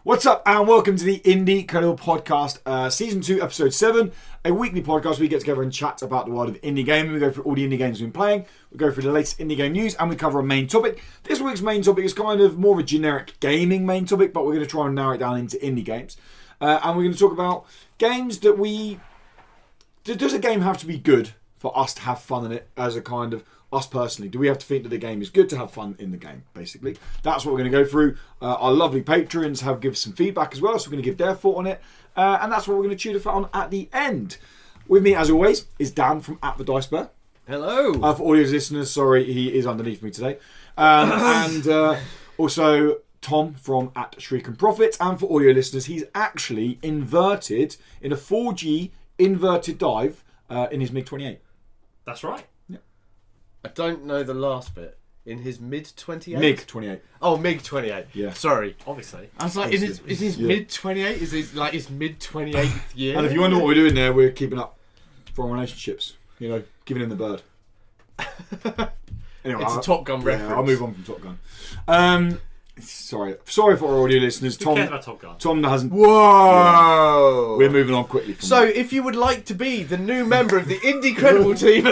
What's up, and welcome to the Indie Credible Podcast, Season 2, Episode 7, a weekly podcast where we get together and chat about the world of indie gaming. We go through all the indie games we've been playing, we go through the latest indie game news, and we cover a main topic. This week's main topic is kind of more of a generic gaming main topic, but we're going to try and narrow it down into indie games. And we're going to talk about games that Does a game have to be good for us to have fun in it as a kind of... us personally, do we have to think that the game is good to have fun in the game, basically? That's what we're going to go through. Our lovely patrons have given some feedback as well, so we're going to give their thought on it. And that's what we're going to chew the fat on at the end. With me, as always, is Dan from At the Dice Bear. Hello. For audio listeners, sorry, he is underneath me today. And also Tom from At Shriek and Profit. And for audio listeners, he's actually inverted in a 4G inverted dive in his MiG-28. That's right. I don't know the last bit. In his mid-28? MiG-28. Oh, MiG-28. Yeah. Sorry. Obviously. I was like, is his mid-28? Is it like his mid-28th year? And if you wonder what we're doing there, we're keeping up from relationships. You know, giving him the bird. Anyway, it's a Top Gun reference. I'll move on from Top Gun. Sorry for our audio listeners. Who cares about Top Gun? Tom hasn't... Whoa! We're moving on quickly from So, that. if you would like to be the new member of the Indie Credible team...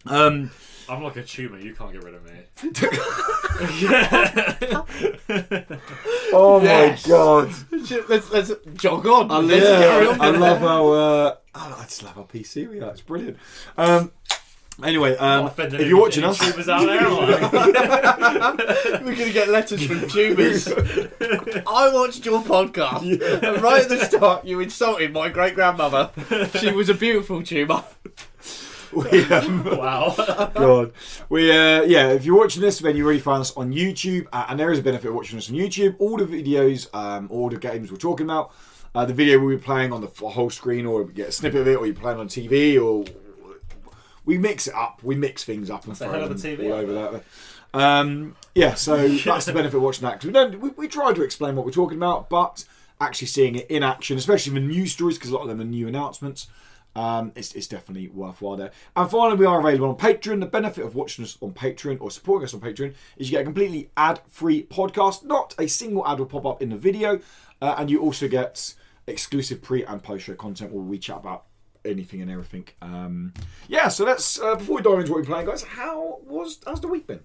I'm like a tumour, you can't get rid of me. Oh Yes. my god. let's jog on. I love how... I just love how PC we are. It's brilliant. Anyway, if you're watching us... Tumors out there, We're going to get letters from tumors. I watched your podcast, and right at the start, you insulted my great-grandmother. She was a beautiful tumour. Wow. God. If you're watching this, then you already found us on YouTube, and there is a benefit of watching us on YouTube. All the videos, all the games we're talking about, the video we'll be playing on the whole screen, or get a snippet of it, or you're playing on TV, or we mix it up. We mix things up and throw them all over that. So that's the benefit of watching that, because we try to explain what we're talking about, but actually seeing it in action, especially the news stories, because a lot of them are new announcements. It's definitely worthwhile there. And finally, we are available on Patreon. The benefit of watching us on Patreon or supporting us on Patreon is you get a completely ad-free podcast. Not a single ad will pop up in the video. And you also get exclusive pre- and post-show content where we chat about anything and everything. So let's, before we dive into what we're playing, guys, how's the week been?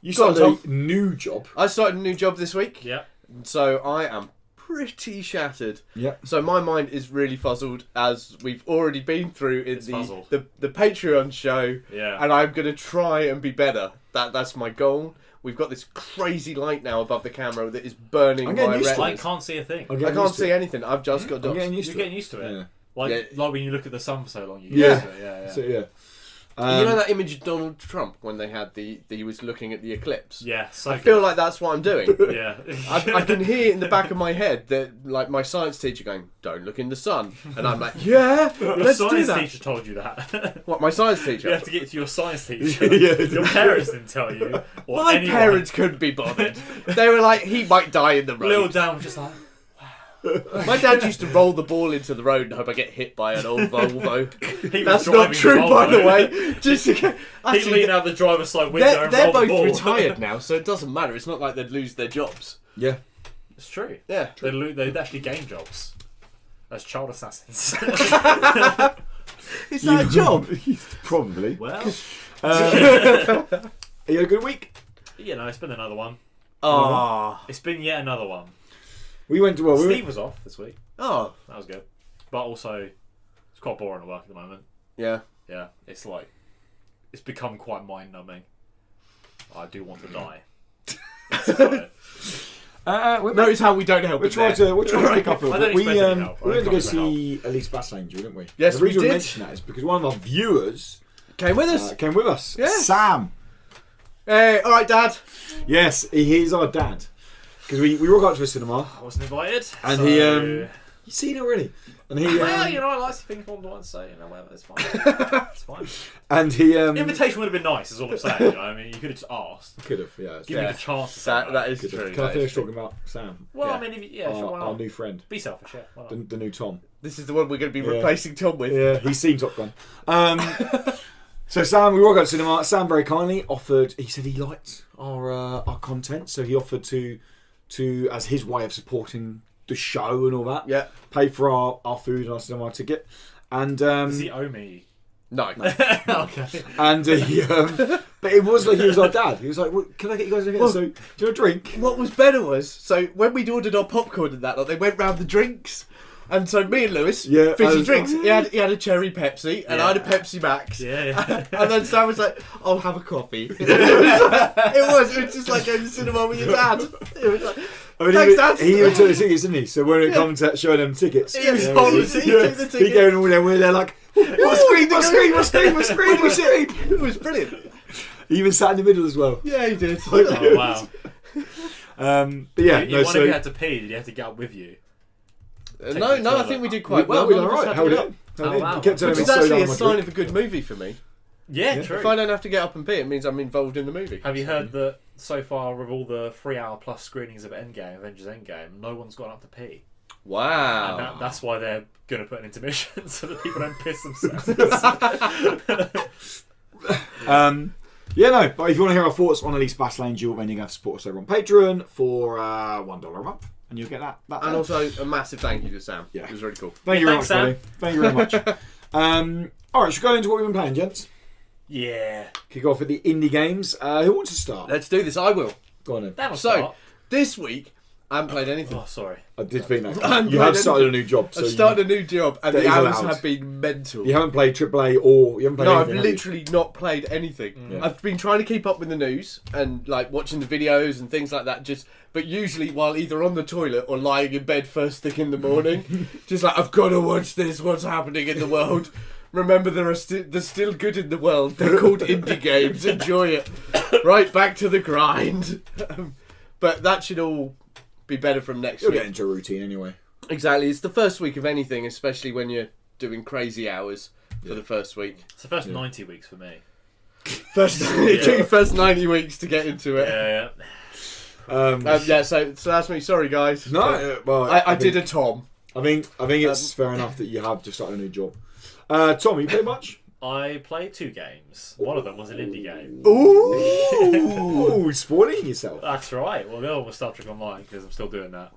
You started a new job. I started a new job this week. Yeah. So I am pretty shattered. Yeah. So my mind is really fuzzled, as we've already been through in the Patreon show. Yeah. And I'm going to try and be better. That's my goal. We've got this crazy light now above the camera that is burning my retinas. I can't see a thing. I can't see anything. I've just got dots. You're getting used to it. Yeah. Like when you look at the sun for so long, you get used to it. Yeah. So, you know that image of Donald Trump when they had he was looking at the eclipse? Yeah. So I feel like that's what I'm doing. Yeah. I can hear in the back of my head that, like, my science teacher going, "Don't look in the sun," and I'm like, "Yeah, let's do science that." teacher told you that. What, my science teacher? You have to get to your science teacher. Yeah. Your parents didn't tell you. Or My anyone. parents couldn't be bothered. They were like, "He might die in the road." Little Dan was just like, My dad used to roll the ball into the road and hope I get hit by an old Volvo. he was That's driving not true, the by the Volvo. way. Just He'd lean out the driver's side window and they're roll the both ball. retired now, so it doesn't matter. It's not like they'd lose their jobs. Yeah. It's true. Yeah. They'd actually gain jobs as child assassins. Is that a job? Probably. Well, You had a good week? it's been another one. Ah. It's been yet another one. We went to... Steve was off this week. Oh. That was good. But also, it's quite boring at work at the moment. Yeah. Yeah, it's become quite mind-numbing. I do want to die. Notice how we don't help. We're trying to pick up a I don't bit. We expect any help. went to go see Elise Bassangel, didn't we? Yes, the reason we did. mention that is because one of our viewers Came with us. Yeah. Sam. Hey, all right, Dad. Yes, he's our dad. Because we walk up to a cinema I wasn't invited. and so... you've seen it already. And he Well, I like to think one once, so whatever, it's fine. It's fine. and he Invitation would have been nice, is all I'm saying. I mean, you could have just asked. could have, yeah. Give me the chance to say That is Could true. have. Can I that finish is true. talking about Sam? Well, Yeah. I mean, sure, why Our not? new friend, Be selfish, yeah. Why not? the new Tom. This is the one we're going to be Yeah. replacing Tom with. Yeah, he's seen Top Gun. So Sam, we walked out to cinema. Sam very kindly offered. He said he liked our content, so he offered to as his way of supporting the show and all that. Yeah. Pay for our food and our cinema ticket. And Does he owe me? No. Okay. and but it was like he was our dad. He was like, well, "Can I get you guys anything? So, do you want a drink?" What was better was, so when we'd ordered our popcorn and that, like, they went round the drinks. And so me and Lewis, fizzy drinks. He had a cherry Pepsi, and I had a Pepsi Max. Yeah. And then Sam was like, "I'll have a coffee." It was just like going to the cinema with your dad. It was like, thanks, Dad. He even took the tickets, didn't he? So when it comes to showing them tickets, He was honest, he took the He tickets. going all there, where they're like, "What screen? It was brilliant. He even sat in the middle as well. Yeah, he did. Oh wow. But yeah, You no. one So of you had to pee. Did you have to get up with you? No, I think we did quite well. we None done of us alright. had to get Held up. it. Held it. wow. He kept telling Which me is to slow actually down a my sign drink. of a good movie for me. Yeah, true. If I don't have to get up and pee, it means I'm involved in the movie. Have you heard that so far with all the 3-hour plus screenings of Avengers Endgame, no one's gone up to pee. Wow. And that's why they're going to put an intermission so that people don't piss themselves. Yeah, no. But if you want to hear our thoughts on Elise Bass Angel, then you're going to have to support us over on Patreon for $1 a month, and you'll get that. And also a massive thank you to Sam. Yeah. It was really cool. Thank you very Thanks, much, Sam. buddy. Thank you very much. All right, should we go into what we've been playing, gents? Yeah. Kick off with the indie games. Who wants to start? Let's do this. I will. Go on then. That'll So, start. this week, I haven't played anything. Oh, sorry. I did think that. I'm You have playing started a new job. So I've started a new job, and that the is hours allowed. have been mental. You haven't played AAA or you haven't played No, I've anything, have you? literally not played anything. Yeah. I've been trying to keep up with the news and like watching the videos and things like that. But usually while either on the toilet or lying in bed first thing in the morning, just like I've got to watch this. What's happening in the world? Remember, there's still good in the world. They're called indie games. Enjoy it. Right, back to the grind. But that should all be better from next You'll week. get into a routine anyway. Exactly. It's the first week of anything, especially when you're doing crazy hours for the first week. It's the first 90 weeks for me. It took you first 90 weeks to get into it. Yeah. So that's me. Sorry, guys. No, well, I did a Tom. I think it's fair enough that you have just started a new job. Tom, you play much? I played 2 games. One of them was an indie game. Ooh, spoiling yourself. That's right. Well, the other one was Star Trek Online because I'm still doing that.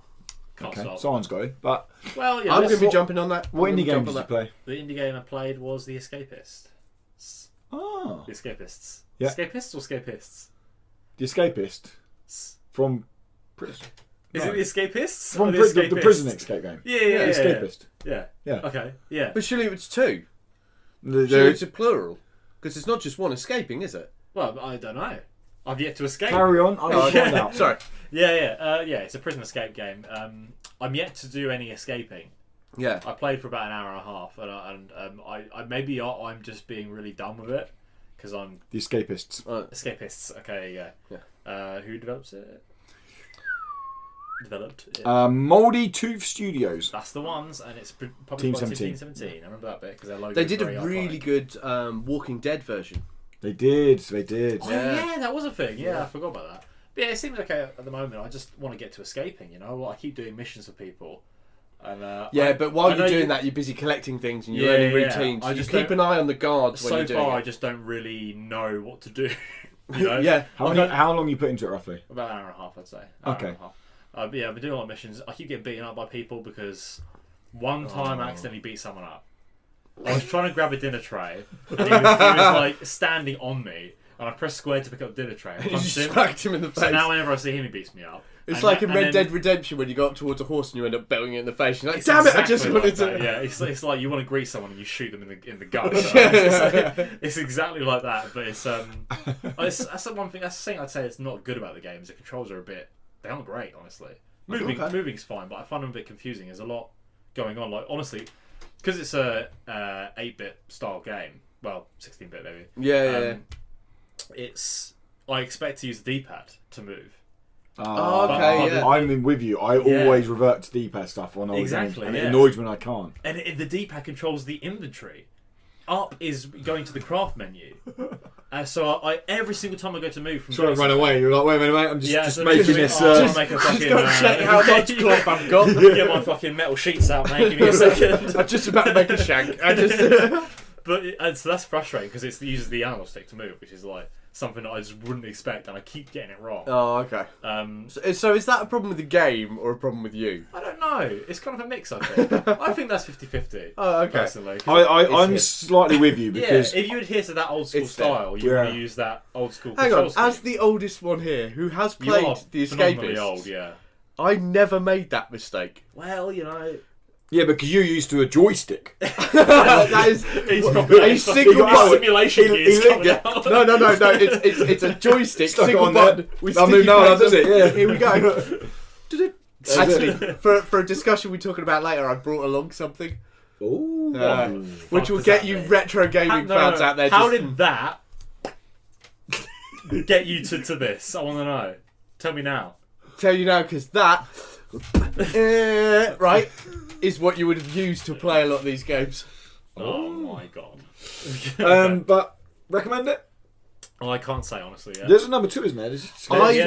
Can't Okay, stop. someone's got it. But Well, yeah. I'm going to be what- jumping on that. what I'm indie gonna game jump did on you that. play? The indie game I played was The Escapists. Ah, The Escapists. Yeah. Escapists or Scapists? The Escapist from prison. Is No. it The Escapists? From or the prison escape game. Yeah. The Escapist. Yeah. Yeah. Okay. Yeah. But surely it's 2. There- Surely it's a plural. Because it's not just one escaping, is it? Well, I don't know. I've yet to escape. Carry on. I will okay. find out. Sorry. Yeah. It's a prison escape game. I'm yet to do any escaping. Yeah. I played for about an hour and a half, and I maybe I'm just being really dumb with it because I'm The Escapists. Escapists. Okay, yeah. Who develops it? Developed. It. Mouldy Tooth Studios. That's the ones, and it's published Team by 17. Team 17. I remember that bit because their logo. They is did a very really iconic. good Walking Dead version. They did. Oh Yeah. yeah, that was a thing. Yeah, I forgot about that. But yeah, it seems okay at the moment. I just want to get to escaping. You know, I keep doing missions for people. And, But while I know you're doing that, you're busy collecting things and you're Yeah, earning yeah. routines. I You just keep don't- an eye on the guards when so you're doing far, I it. just don't really know what to do. You know? Yeah. How long you put into it roughly? About an hour and a half, I'd say. Okay. Hour and a half. But yeah, I've been doing a lot of missions. I keep getting beaten up by people because one time I accidentally beat someone up. I was trying to grab a dinner tray, and he was like standing on me, and I pressed square to pick up the dinner tray. And You punched him. smacked him in the face. So now whenever I see him, he beats me up. It's And like that- in and Red then- Dead Redemption when you go up towards a horse and you end up belting it in the face. You're like, It's damn it! I just exactly wanted like to. that. Yeah, it's like you want to greet someone and you shoot them in the gut. It's exactly like that. But that's the one thing. That's the thing I'd say it's not good about the games. The controls are they aren't great, honestly. Moving's fine, but I find them a bit confusing. There's a lot going on. Like honestly, because it's a 8-bit style game. Well, 16-bit maybe. Yeah. I expect to use the D-pad to move. Oh, okay, yeah. I'm in with you. I always revert to D-pad stuff on old Exactly, games, and it yeah. annoys me when I can't. And the D-pad controls the inventory. Up is going to the craft menu. So I every single time I go to move from Trying to run away. You're like, wait a minute, mate. I'm just so making this. I'll make a fucking, Just check how much cloth I've got. Get my fucking metal sheets out, mate. Give me a second. I'm just about to make a shank. I just. So that's frustrating because it uses the analog stick to move, which is like something that I just wouldn't expect, and I keep getting it wrong. Oh, okay. So is that a problem with the game or a problem with you? I don't know. It's kind of a mix, I think. I think that's 50-50. Oh, okay. Personally. I'm slightly with you because if you adhere to that old school It's style, you Yeah. want to use that old school Hang control on, scheme. as the oldest one here, who has You are played The phenomenally Escapist, old, yeah. I never made that mistake. Well, you know... because you're used to a joystick. That is He's probably a single button. simulation gears coming out. No. It's a joystick, Stuck it single on there. button with I'll sticky move now, pads. does it? Yeah. Here we go. Actually, it. for a discussion we're talking about later, I brought along something Ooh. which will does get that you mean? retro gaming fans out there. How just- did that get you to this? I want to know. Tell me now. Tell you now, because that right is what you would have used to play a lot of these games. Oh my god. But recommend it. Oh, I can't say honestly. Yeah. There's a number 2, isn't there?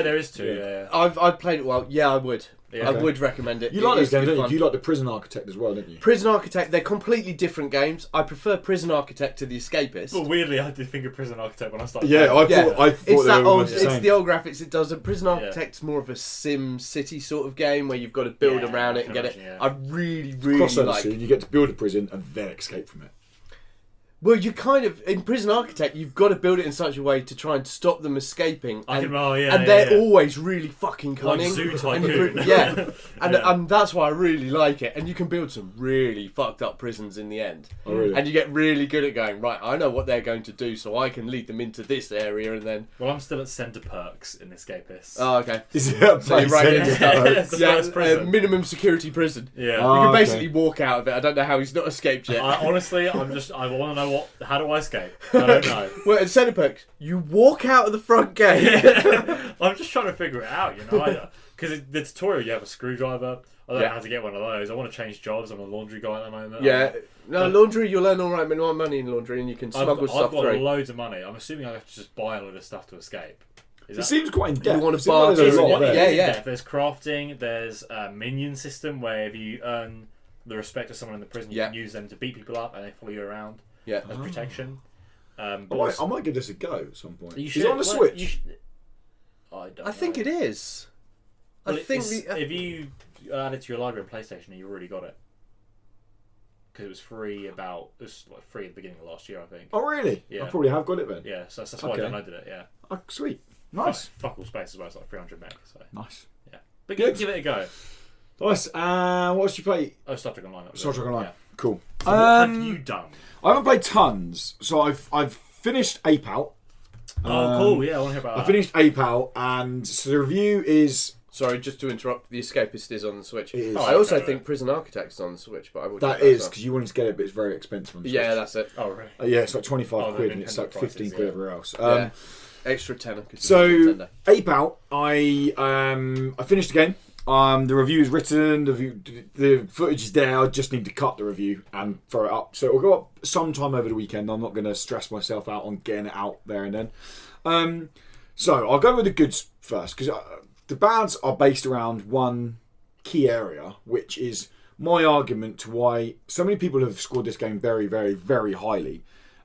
There is two. Yeah. I've played it well. Yeah, I would. Yeah. I Okay. would recommend it. You It like those is good games, don't you? fun. You like the Prison Architect as well, don't you? Prison Architect, they're completely different games. I prefer Prison Architect to The Escapist. But weirdly, I did think of Prison Architect when I started. Yeah, playing. I thought It's they that were old. almost the It's same. the old graphics it does. And Prison Architect's more of a Sim City sort of game where you've got to build Yeah, around I it and can get it. imagine, yeah. I really Crossover like. soon. You get to build a prison and then escape from it. Well, you kind of in Prison Architect, you've got to build it in such a way to try and stop them escaping. And they're always really fucking Like cunning. Zoo And Tycoon. yeah, and Yeah. and that's why I really like it. And you can build some really fucked up prisons in the end. Oh, really? And you get really good at going, right, I know what they're going to do, so I can lead them into this area and then... Well, I'm still at Centre Perks in Escapists. Oh, okay. Is it a So you're right in place? It's the yeah, first prison. minimum security prison. Yeah. Oh. You can okay. basically walk out of it. I don't know how he's not escaped yet. Honestly, I want to know how do I escape? I don't know. Well, at Centre Perks, you walk out of the front gate. I'm just trying to figure it out, you know. Because the tutorial, you have a screwdriver. I don't know how to get one of those. I want to change jobs. I'm a laundry guy at the moment. Yeah. No, laundry, you'll earn all right money in laundry and you can smuggle I've stuff got through. loads of money. I'm assuming I have to just buy a load of stuff to escape. It seems quite in depth. You want to It seems like there's a barter, lot there. yeah. Yeah. There's crafting. There's a minion system where if you earn the respect of someone in the prison, you can use them to beat people up and they follow you around Yeah. as protection. I might give this a go at some point. You Is should, it on the Switch? I don't I think know. it is. Well, I think if you add it to your library on PlayStation, you already got it. Because it was free it was like free at the beginning of last year, I think. Oh, really? Yeah. I probably have got it then. Yeah, so that's why Okay. I downloaded it. Yeah. Oh, sweet. Nice. Fuck all space as well. It's like 300 meg. So Nice. yeah, but Good. give it a go. Nice. What else did you play? Oh, Star Trek Online. that was Star it. Trek Online. Yeah. Cool. So what have you done? I haven't played tons, so I've finished Ape Out. Oh, cool. Yeah, I want to hear about I that. finished Ape Out, and so the review is Sorry, just to interrupt, The Escapist is on the Switch. It is. I also Okay. think Prison Architect's on the Switch, but I will that check is as well. because you wanted to get it, but it's very expensive on the Yeah, Switch. that's it. Oh, really? Yeah, it's like 25 Oh, the quid, and it's Nintendo like 15 prices, quid yeah. everywhere else. Yeah. Extra tenner. 'cause So it's Nintendo. Ape Out, I finished the game. The review is written. The footage is there. I just need to cut the review and throw it up. So it'll go up sometime over the weekend. I'm not going to stress myself out on getting it out there and then. So I'll go with the goods first because the bads are based around one key area, which is my argument to why so many people have scored this game very, very, very highly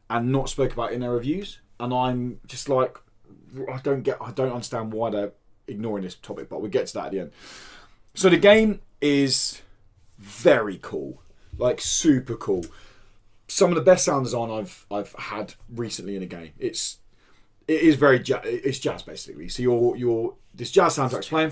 and not spoke about it in their reviews. And I'm just like, I don't understand why they're ignoring this topic, but we'll get to that at the end. So the game is very cool, like super cool. Some of the best sound design I've had recently in a game. It is very it's jazz basically. So your this jazz soundtrack's playing.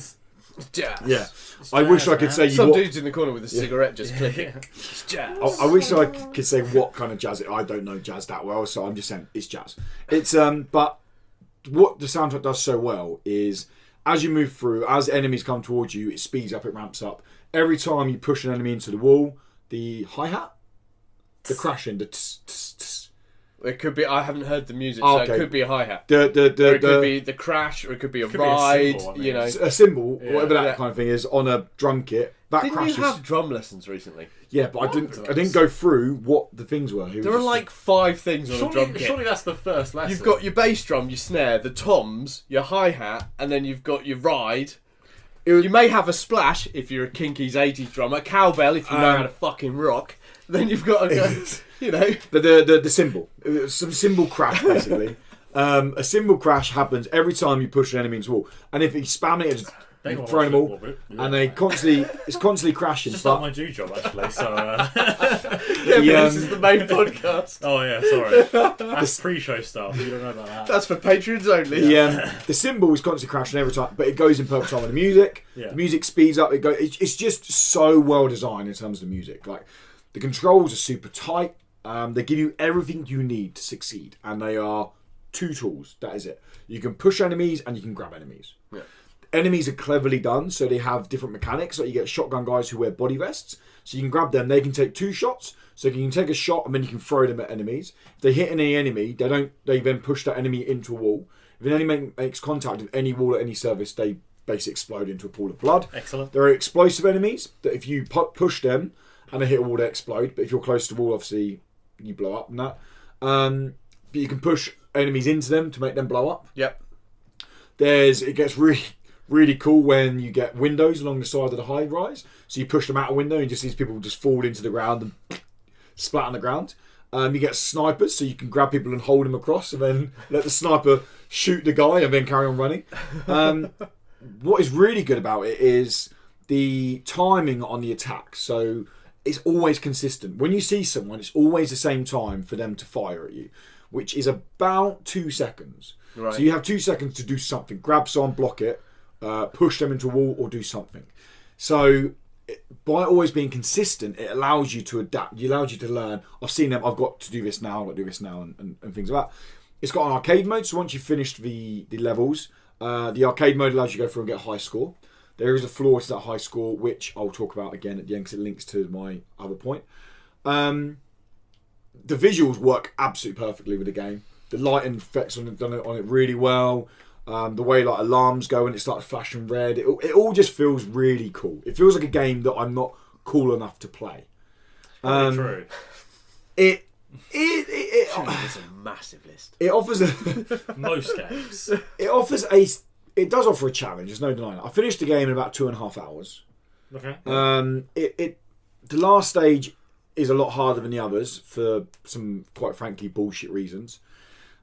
Jazz. Yeah, I wish I could say you. Some dude's in the corner with a cigarette just clicking. Yeah. It's jazz. I wish I could say what kind of jazz I don't know jazz that well, so I'm just saying it's jazz. It's but what the soundtrack does so well is as you move through, as enemies come towards you, it speeds up, it ramps up. Every time you push an enemy into the wall, the hi-hat, the crashing, the tss. It could be. I haven't heard the music, Oh, so okay. it could be a hi hat. Or It could be the crash, or it could be a Could be a ride. cymbal, I mean. You know. a cymbal, Yeah. whatever that Yeah. kind of thing is, on a drum kit. That Didn't crashes. you have drum lessons recently? Yeah, but I didn't go through what the things were. It was There are just- like 5 things on a drum Surely, kit. surely that's the first lesson. You've got your bass drum, your snare, the toms, your hi hat, and then you've got your ride. You may have a splash if you're a Kinky's 80s drummer, cowbell if you know how to fucking rock. Then you've got to go, you know. The cymbal. Some cymbal crash, basically. A cymbal crash happens every time you push an enemy into the wall. And if you spam it, just throw them all. And it's constantly crashing. It's just not my due job, actually. So, this is the main podcast. Oh, yeah, sorry. That's pre-show stuff. You don't know about that. That's for patrons only. The cymbal is constantly crashing every time, but it goes in perfect time with the music. Yeah. The music speeds up. It's just so well designed in terms of the music. Like, the controls are super tight. They give you everything you need to succeed, and they are 2 tools. That is it. You can push enemies and you can grab enemies. Yeah. Enemies are cleverly done, so they have different mechanics. Like, you get shotgun guys who wear body vests, so you can grab them. They can take 2 shots, so you can take a shot and then you can throw them at enemies. If they hit any enemy, they then push that enemy into a wall. If an enemy makes contact with any wall at any surface, they basically explode into a pool of blood. Excellent. There are explosive enemies that if you push them and they hit a wall, they explode. But if you're close to the wall, obviously you blow up and that. But you can push enemies into them to make them blow up. Yep. It gets really cool when you get windows along the side of the high rise. So you push them out a window and just these people just fall into the ground and splat on the ground. You get snipers, so you can grab people and hold them across and then let the sniper shoot the guy and then carry on running. What is really good about it is the timing on the attack. So it's always consistent. When you see someone, it's always the same time for them to fire at you, which is about 2 seconds. Right. So you have 2 seconds to do something. Grab someone, block it, push them into a wall or do something. So by always being consistent, it allows you to adapt. It allows you to learn. I've seen them. I've got to do this now. I've got to do this now and things like that. It's got an arcade mode. So once you've finished the levels, the arcade mode allows you to go through and get a high score. There is a flaw to that high score, which I'll talk about again at the end because it links to my other point. The visuals work absolutely perfectly with the game. The lighting effects on it really well. The way like alarms go and it starts flashing red. It all just feels really cool. It feels like a game that I'm not cool enough to play. True. It's a massive list. It offers Most games. It does offer a challenge. There's no denying it. I finished the game in about 2.5 hours. Okay. The last stage is a lot harder than the others for some quite frankly bullshit reasons.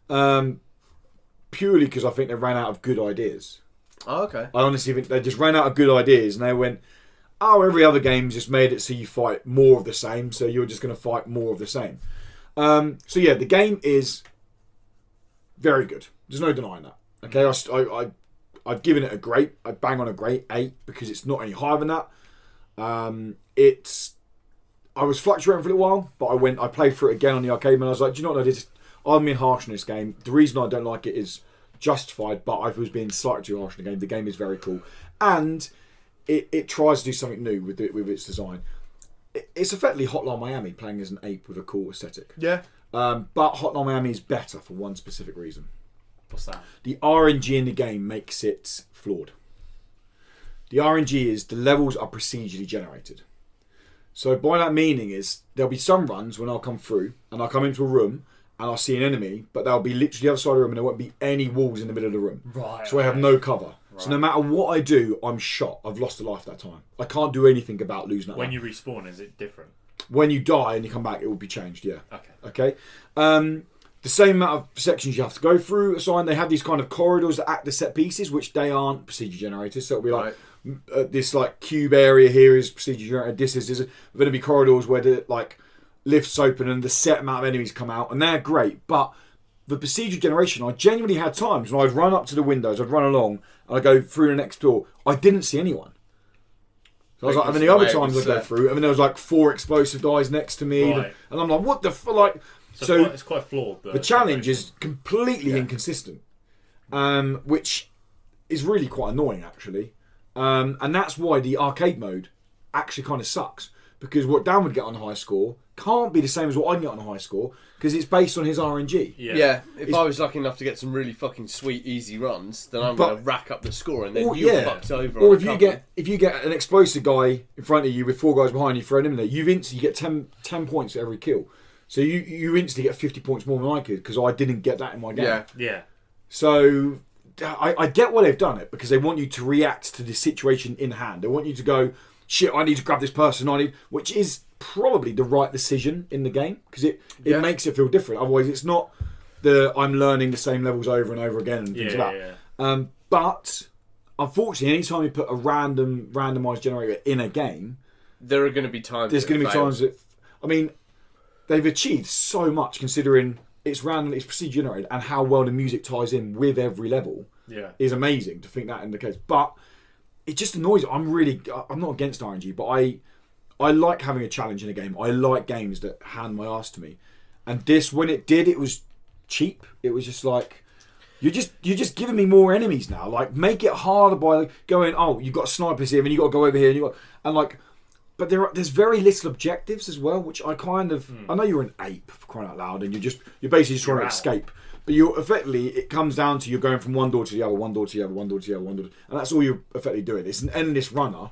Purely because I think they ran out of good ideas. Oh, okay. I honestly think they just ran out of good ideas and they went, every other game's just made it so you fight more of the same, so you're just going to fight more of the same. So yeah, the game is very good. There's no denying that. Okay, I've given it I bang on a great 8 because it's not any higher than that. I was fluctuating for a little while, but I played through it again on the arcade and I was like, do you know what, I'm being harsh on this game. The reason I don't like it is justified, but I was being slightly too harsh on the game. The game is very cool. And it tries to do something new with its design. It's effectively Hotline Miami playing as an ape with a cool aesthetic. Yeah. But Hotline Miami is better for one specific reason. What's that? The RNG in the game makes it flawed. The RNG is the levels are procedurally generated. So by that meaning is there'll be some runs when I'll come through and I'll come into a room and I'll see an enemy, but they'll be literally the other side of the room and there won't be any walls in the middle of the room. Right. So I have no cover. Right. So no matter what I do, I'm shot. I've lost a life that time. I can't do anything about losing that When life. you respawn, is it different? When you die and you come back, it will be changed, yeah. Okay. The same amount of sections you have to go through assigned. They have these kind of corridors that act as set pieces, which they aren't procedure generators. So it'll be like this like cube area here is procedure generated. This is going to be corridors where the like lifts open and the set amount of enemies come out, and they're great. But the procedure generation, I genuinely had times when I'd run up to the windows, I'd run along, and I'd go through the next door. I didn't see anyone. So I was like, and then the other times I'd go through, and then there was like 4 explosive guys next to me, Right. and I'm like, what the fuck? Like, So it's quite flawed. the challenge is completely inconsistent, which is really quite annoying, actually. And that's why the arcade mode actually kind of sucks, because what Dan would get on a high score can't be the same as what I can get on a high score, because it's based on his RNG. Yeah, if I was lucky enough to get some really fucking sweet, easy runs, then I'm going to rack up the score, and then you're fucked over. Or if you get an explosive guy in front of you with 4 guys behind you, throw him in there, you instantly get 10 points for every kill. So you instantly get 50 points more than I could, because I didn't get that in my game. Yeah. So I get why they've done it, because they want you to react to the situation in hand. They want you to go, shit, I need to grab this person, which is probably the right decision in the game, because it makes it feel different. Otherwise, it's not I'm learning the same levels over and over again and things like that. Yeah. But unfortunately, anytime you put a randomized generator in a game, there are going to be times. There's going to be times that, I mean, they've achieved so much considering it's random, it's procedure generated, and how well the music ties in with every level. Yeah, is amazing to think that in the case. But it just annoys me. I'm not against RNG, but I like having a challenge in a game. I like games that hand my ass to me. And this, when it did, it was cheap. It was just like, you're just giving me more enemies now. Like, make it harder by going, oh, you've got snipers here, and you've got to go over here, but there's very little objectives as well, which I kind of... I know you're an ape, for crying out loud, and you're basically just trying to escape. But it comes down to you're going from one door to the other, one door to the other, one door to the other, one door to... And that's all you're effectively doing. It's an endless runner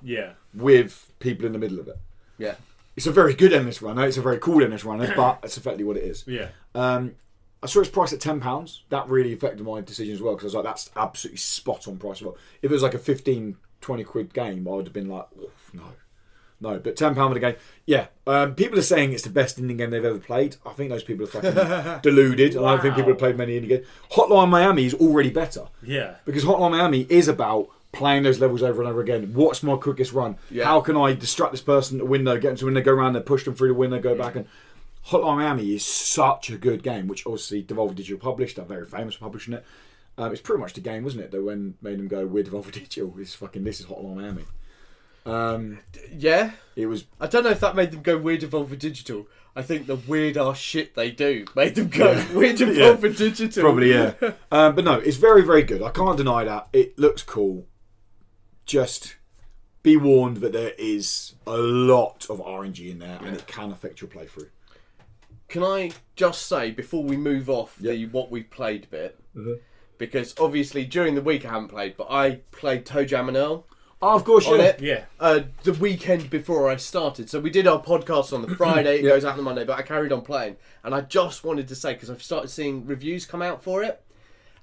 with people in the middle of it. Yeah. It's a very good endless runner. It's a very cool endless runner, but it's effectively what it is. Yeah. I saw its price at £10. That really affected my decision as well, because I was like, that's absolutely spot on price as well. If it was like a 15, 20 quid game, I would have been like, oh, no, but £10 for the game. Yeah, people are saying it's the best indie game they've ever played. I think those people are fucking deluded. Wow. I don't think people have played many indie games. Hotline Miami is already better. Yeah. Because Hotline Miami is about playing those levels over and over again. What's my quickest run? Yeah. How can I distract this person at the window, get them to the window, go around there, push them through the window, go back. And Hotline Miami is such a good game, which obviously Devolver Digital published. They're very famous for publishing it. It's pretty much the game, wasn't it, that when made them go, we're Devolver Digital, this is Hotline Miami. Yeah, it was. I don't know if that made them go weird Devolver Digital. I think the weird ass shit they do made them go weird Devolver Digital. Probably, yeah. But no, it's very, very good. I can't deny that. It looks cool. Just be warned that there is a lot of RNG in there, and it can affect your playthrough. Can I just say before we move off the what we've played bit, because obviously during the week I haven't played, but I played Toe Jam and Earl. Oh, of course, yeah. The weekend before I started. So we did our podcast on the Friday. It goes out on the Monday, but I carried on playing. And I just wanted to say, because I've started seeing reviews come out for it.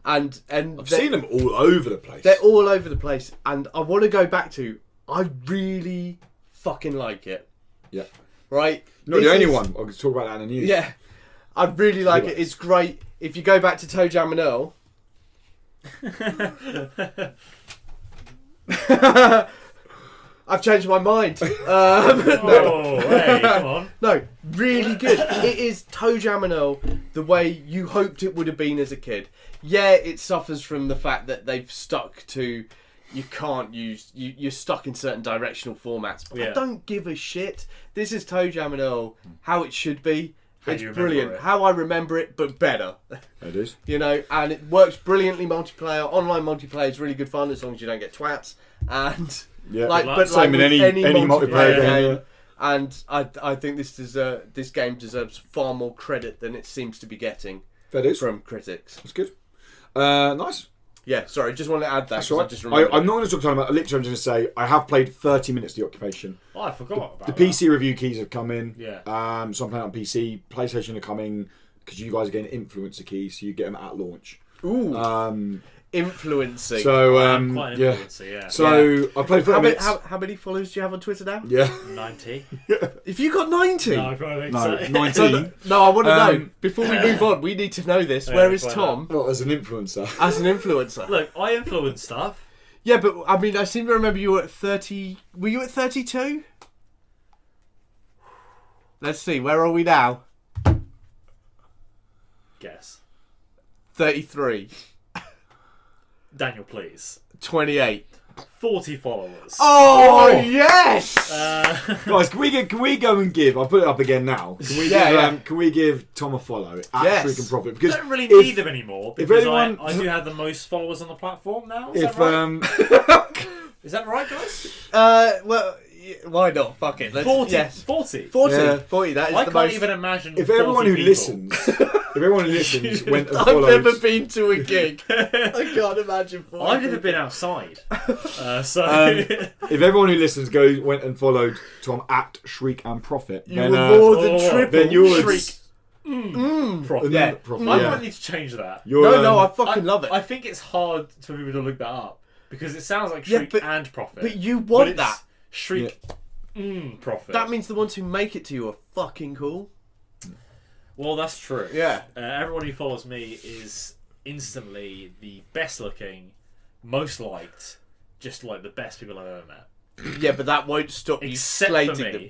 And I've seen them all over the place. They're all over the place. And I want to go back to, I really fucking like it. Yeah. Right? You're not the only one. I'll talk about that in the news. Yeah. I really like it. It's great. If you go back to Toe Jam and Earl... I've changed my mind. Hey, come on. No, really good. It is Toe Jam and Earl the way you hoped it would have been as a kid. Yeah, it suffers from the fact that they've stuck to... You can't use... You're stuck in certain directional formats. But I don't give a shit. This is Toe Jam and Earl how it should be. It's brilliant. How I remember it, but better. It is. You know, and it works brilliantly multiplayer. Online multiplayer is really good fun as long as you don't get twats. And same in any multiplayer game. And I think this game deserves far more credit than it seems to be getting. That is from critics. That's good. Nice. Yeah, sorry, just want to add that. That's right. I'm not going to talk time about. Literally, I'm just going to say I have played 30 minutes of The Occupation. Oh, I forgot about the PC review keys have come in. Yeah. So I'm playing on PC. PlayStation are coming because you guys are getting influencer keys, so you get them at launch. Ooh. Influencing. So I'm quite an influencer, yeah. So I played 30 minutes. How many followers do you have on Twitter now? Yeah. 90. If you got 90? No, I probably think so. 19. No, I want to know. Before we move on, we need to know this. Where is Tom? Well, as an influencer. As an influencer. Look, I influence stuff. Yeah, but I mean, I seem to remember you were at 30. Were you at 32? Let's see. Where are we now? Guess. 33. Daniel, please. 28. 40 followers. Oh yes! Guys, can we go and give? I'll put it up again now. Can we give Tom a follow at Freaking Profit? Because I don't really need them anymore because I do have the most followers on the platform now. Is that right? Is that right, guys? Well, why not? Fuck it. 40. Yes. 40. 40. Yeah. 40. That is I the can't most. even imagine. If everyone who people. listens, went and I've followed. never been to a gig. I can't imagine. 40 I've never been outside. So if everyone who listens went and followed Tom at Shriek and Profit, you were more than triple. Then yours. Shriek. Profit. Yeah. Profit, I yeah. might need to change that. No, I fucking love it. I think it's hard for people to look that up because it sounds like Yeah, Shriek but- and Profit. but you want it's that. Shriek Profit. That means the ones who make it to you are fucking cool. Well, that's true. Yeah. Everyone who follows me is instantly the best looking, most liked, just like the best people I've ever met. Yeah, but that won't stop you Except slating for me. them.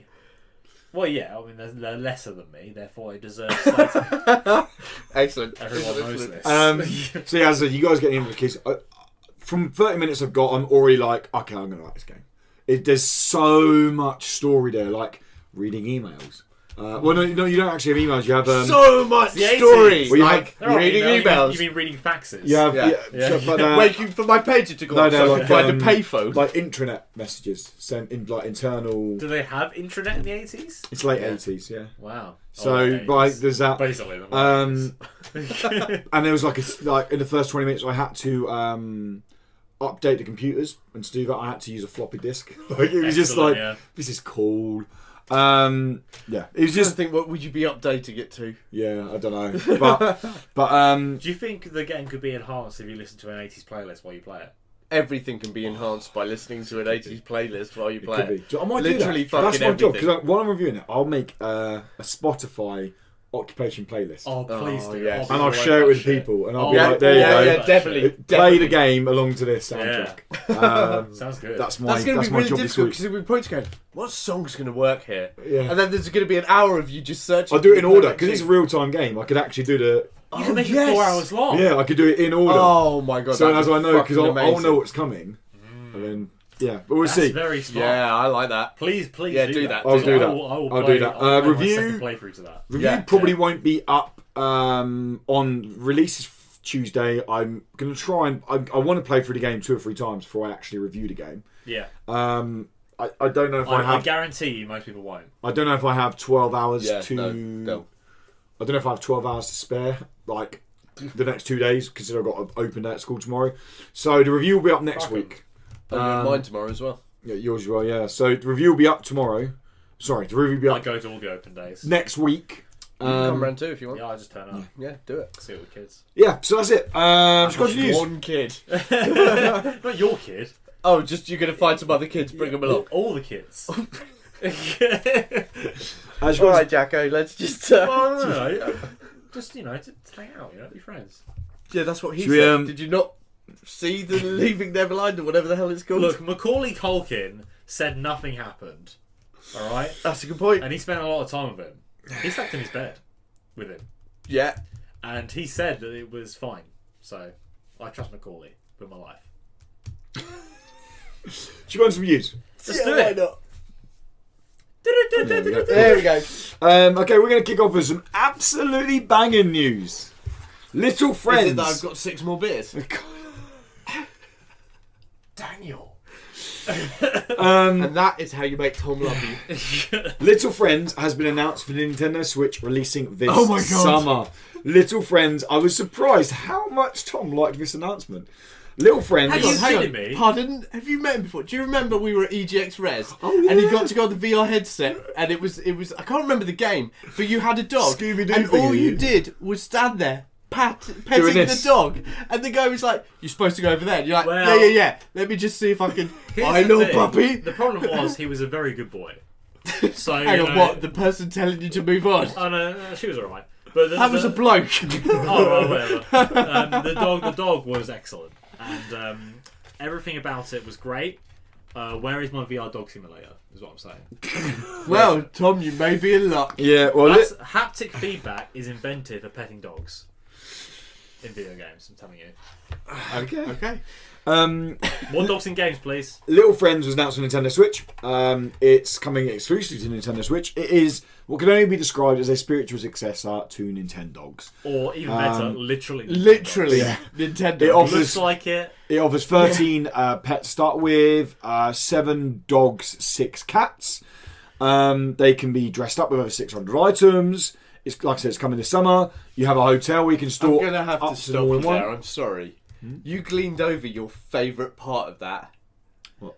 Well, yeah, I mean, they're lesser than me, therefore I deserve slating. Excellent. Everyone knows this. So yeah, as I said, you guys getting into the kids. From 30 minutes I've got, I'm already like, okay, I'm gonna like this game. There's so much story there, like reading emails. Well, no, you don't actually have emails. You have so much the 80s. story. Well, you Like They're not reading emails. You mean reading faxes? you have Yeah. so, but, Waiting for my pager to go no, off so I like, can find a payphone. like intranet messages sent in like internal. Do they have intranet in the 80s? It's late Yeah. 80s, yeah. Wow. So Oh, like there's that. basically the Um, 90s. And there was like in the first 20 minutes I had to update the computers, and to do that I had to use a floppy disk. Like it was just Excellent, like yeah. this is cool. Yeah, it was Just just think, what would you be updating it to? yeah, I don't know, but Do you think the game could be enhanced if you listen to an 80s playlist while you play it? Everything can be enhanced by listening to an 80s playlist while you it play could it. be. I might Literally do that. That's my fucking job everything. because while I'm reviewing it, I'll make a Spotify occupation playlist. Oh, please Oh, do. yes. And I'll be share it like with that shit. people, and I'll Oh, be like, there you go. Yeah, definitely. Play the game along to this soundtrack. Sounds good. That's my That's going to be my really job this difficult week. because the'll be points going, what song's going to work here? Yeah. And then there's going to be an hour of you just searching. I'll do it in for the order perfect because it's a thing. real time game. I could actually do the You can make yes. it 4 hours long. yeah. I could do it in order. Oh my god. so that'd as be I know because fucking I'll amazing. know what's coming, and then yeah. But we'll That's see. very smart. Yeah, I like that. Please Yeah, do do that. that. I'll do that. I will I'll play, do that. I'll play Review- my second playthrough to that. Review Yeah. probably won't be up on releases Tuesday. I'm gonna try and I want to play through the game 2 or 3 times before I actually review the game. Yeah. I don't know if I I have. guarantee you most people won't. I don't know if I have 12 hours Yeah, to. no. I don't know if I have 12 hours to spare, like the next 2 days, considering I've got an open day at school tomorrow. So the review will be up next Fuck 'em. week. I'm doing mine tomorrow as well. Yeah, yours as well, yeah. So the review will be up tomorrow. Sorry, the review will be I up go to all the open days. next week. You can come round too if you want. Yeah, I just turn up. Yeah, do it. See what the kids. Yeah, so that's it. Just got the news. One kid. Not your kid. Oh, just you're going to find some other kids, bring them along. All the kids. Just All got- right, Jacko, let's just... Well, no. Just, to hang out, be friends. Yeah, that's what he Should we, said. Did you not see the Leaving Neverland or whatever the hell it's called? Look, Macaulay Culkin said nothing happened. Alright? That's a good point. And he spent a lot of time with him. He slept in his bed with him. Yeah. And he said that it was fine. So, I trust Macaulay with my life. Should we go on some news? Let's do why it. not? There we go. There we go. Okay, we're going to kick off with some absolutely banging news. Little Friends. Is it that I've got 6 more beers? Daniel. And that is how you make Tom love you. Little Friends has been announced for the Nintendo Switch releasing this Oh my God. summer. Little Friends, I was surprised how much Tom liked this announcement. Little Friends. Hang on, hang on. me? Pardon? Have you met him before? Do you remember we were at EGX Res Oh, and he yeah. got to go on the VR headset and it was I can't remember the game, but you had a dog Scooby-Doo and thing, all you yeah. did was stand there petting Doing the this. dog, and the guy was like, "You're supposed to go over there." And you're like, Well- yeah. Let me just see if I can. Here's I the know, thing. puppy. The problem was he was a very good boy. So Hang you on, know, what? The person telling you to move on? Oh no, she was alright. But That was a bloke. Oh well, whatever. The dog was excellent, and everything about it was great. Where is my VR dog simulator? Is what I'm saying. Well, Tom, you may be in luck. Yeah, well, That's, haptic feedback is invented for petting dogs in video games. I'm telling you. okay. More dogs in games, please. Little Friends was announced on Nintendo Switch. It's coming exclusively to Nintendo Switch. It is what can only be described as a spiritual successor to Nintendogs. Or even better, literally. Literally, Yeah. Nintendo. It offers- Looks like it. It offers 13 pets to start with, 7 dogs, 6 cats. They can be dressed up with over 600 items. It's like I said, it's coming this summer. You have a hotel where you can I'm store. gonna have up to to stop all you in one. there. I'm sorry. You gleaned over your favourite part of that.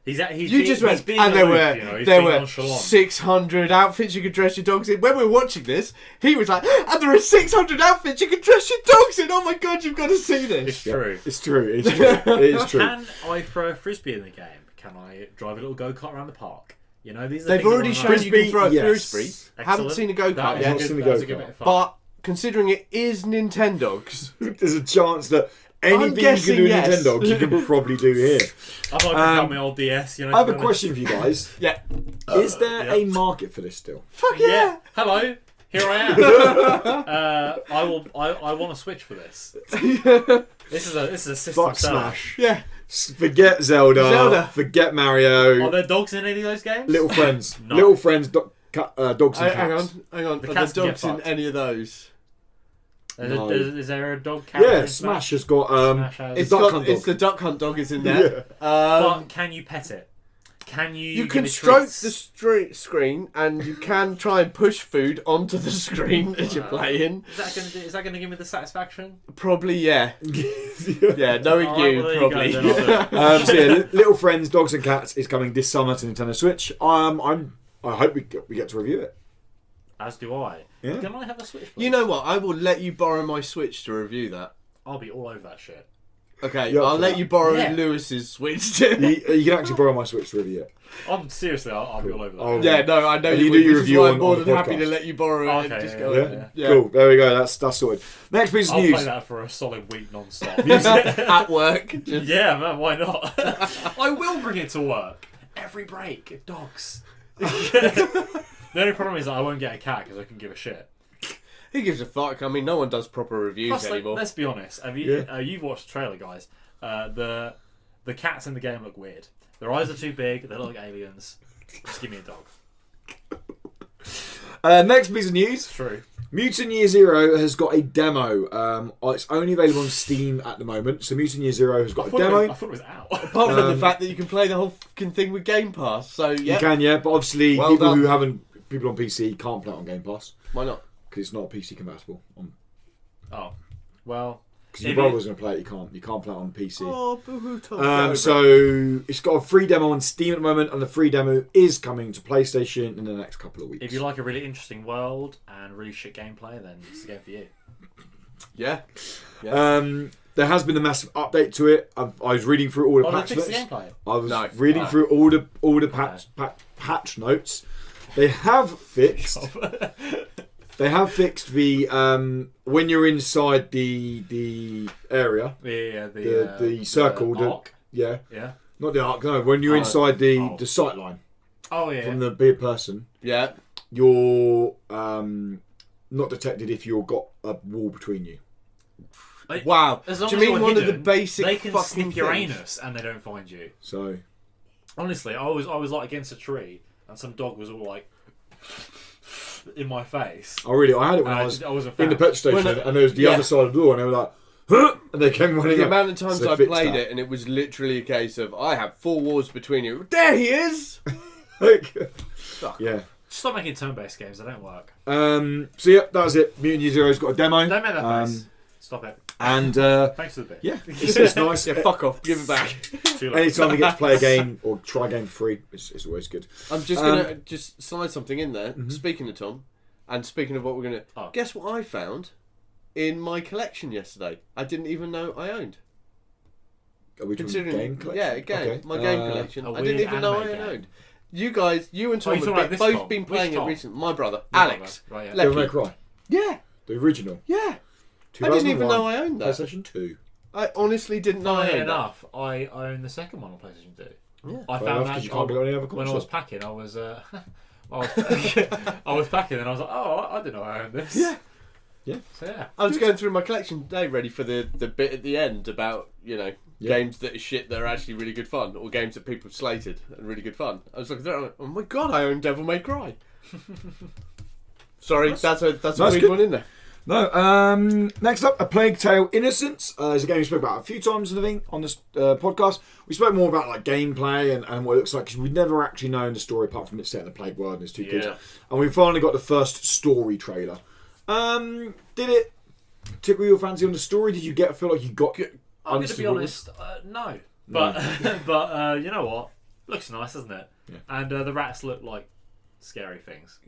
He's You just went, being and there aloof, were you know, he's there being were nonchalant. 600 outfits you could dress your dogs in. When we were watching this, he was like, and there are 600 outfits you could dress your dogs in. Oh my god, you've got to see this. It's true. It's true. It's true. It is true. Can I throw a frisbee in the game? Can I drive a little go-kart around the park? You know, these are They've things I already wanna shown know. you can throw a yes. frisbee. Haven't seen a go-kart That yet. is seen good- the that's a good go-kart. bit of fun. But considering it is Nintendogs, There's a chance that anything you can guessing do in yes. Nintendo, you can probably do here. I've picked up my old DS. You know, I have to a be question for you guys. yeah, Is there yeah. a market for this still? fuck honest. yeah. Hello. Here I am. I will. I want to switch for this. This is a system Fuck seller. Smash. Yeah. Forget Zelda. Forget Mario. Are there dogs in any of those games? Little friends. No. Little friends. Dogs and Hang cats. on. Are The there cats can dogs get in fucked. any of those? No. Is there a dog character? Yeah, in Smash has got Smash has- It's Duck got, Hunt it's dog. the Duck Hunt dog is in there. But can you pet it? Can you? You give can it stroke treats? the screen, and you can try and push food onto the screen as you're playing. Is that gonna give me the satisfaction? Probably, yeah. Yeah, knowing Alright, you, well, there you go, probably. then I'll do it. So yeah, Little Friends, Dogs and Cats is coming this summer to Nintendo Switch. I hope we get to review it. As do I. Yeah. Can I have a Switch? Please? You know what? I will let you borrow my Switch to review that. I'll be all over that shit. Okay, You're up I'll for let that? you borrow Yeah. Lewis's Switch too. You can actually borrow my Switch to review it. Seriously, I'll be all over that. Oh, Yeah, no, I know And you you would, do your which is review why on- I'm more on than the happy podcast. to let you borrow it Okay, and just yeah, go Yeah? over there. Yeah. Cool. There we go. That's sorted. Next piece of I'll news. play that for a solid week non-stop. At work. Just... Yeah, man, why not? I will bring it to work every break. Dogs. The only problem is that I won't get a cat because I can give a shit. Who gives a fuck? I mean, no one does proper reviews Plus, like, anymore. let's be honest. Have you Yeah. you've watched the trailer, guys? The cats in the game look weird. Their eyes are too big. They look like aliens. Just give me a dog. Next piece of news. True. Mutant Year Zero has got a demo. It's only available on Steam at the moment. So Mutant Year Zero has got a I demo. thought it was out. Apart from the fact that you can play the whole fucking thing with Game Pass. So, yeah. You can, yeah, but obviously Well people done. people on PC can't play it on Game Pass Why not? because it's not PC compatible. Oh, well. Because your If brother's going to play it, you can't play it on PC. Oh, boo-hoo, Tom. So it's got a free demo on Steam at the moment, and the free demo is coming to PlayStation in the next couple of weeks. If you like a really interesting world and really shit gameplay, then it's the game for you. Yeah. There has been a massive update to it. I was reading through all the Oh, they patch fixed the notes. gameplay. I was No. reading No. through all the patch notes. They have fixed. They have fixed the when you're inside the area, the circle, arc. yeah, not the arc. No, when you're Oh. inside the sight line Oh yeah. from the big person, Yeah. you're not detected if you've got a wall between you. Wow. As long Do as you mean you're one of hidden, the basic they can fucking sniff your things? anus and they don't find you. So Honestly, I was like against a tree and some dog was all like in my face. I had it when And I was I wasn't in the found. petrol station, When and there was the yeah. other side of the door, and they were like, huh? And they came running The up. amount of times So I fixed played that. it and it was literally a case of I have 4 walls between you. There he is! Yeah. Stop making turn-based games. They don't work. So yeah, that was it. Mutant Year Zero's got a demo. Don't make that face. Stop it. And Thanks for the bit. yeah, it's nice. Yeah, fuck off. Give it back. Too late. Anytime you get to play a game or try a game for free, it's always good. I'm just going to just slide something in there. Speaking of Tom, and speaking of what we're going to... Oh. Guess what I found in my collection yesterday? I didn't even know I owned. Are we doing game collection? Yeah, a game. Okay. My game collection. a I didn't weird even know I anime game. owned. You guys, you and Tom you talking have about this both Tom? been Which playing it Tom? recently. My brother, Your Alex. brother. Right, yeah. Left- Devil May Cry, Yeah, the original. yeah. I didn't even 2001, know I owned that. PlayStation 2. I honestly didn't know I Funny owned that. enough, I own the second one on PlayStation 2. Yeah. I Fair found enough, that 'cause you can't get it on any other when I console. was packing. I was I was packing, and I was like, oh, I didn't know I owned this. Yeah. Yeah. So yeah. I was going through my collection today, ready for the bit at the end about, Yeah. games that are shit that are actually really good fun, or games that people have slated and really good fun. I was looking through it, I'm like, oh my god, I own Devil May Cry. Sorry, that's a weird good. one in there. No, next up, A Plague Tale Innocence. Is a game we spoke about a few times, I think, on this podcast. We spoke more about like gameplay and what it looks like, because we've never actually known the story apart from it set in the Plague World and it's 2 kids. Yeah. And we finally got the first story trailer. Did it tickle your fancy on the story? Did you feel like you got I'm going to be honest, no. But but you know what? Looks nice, doesn't it? Yeah. And the rats look like scary things.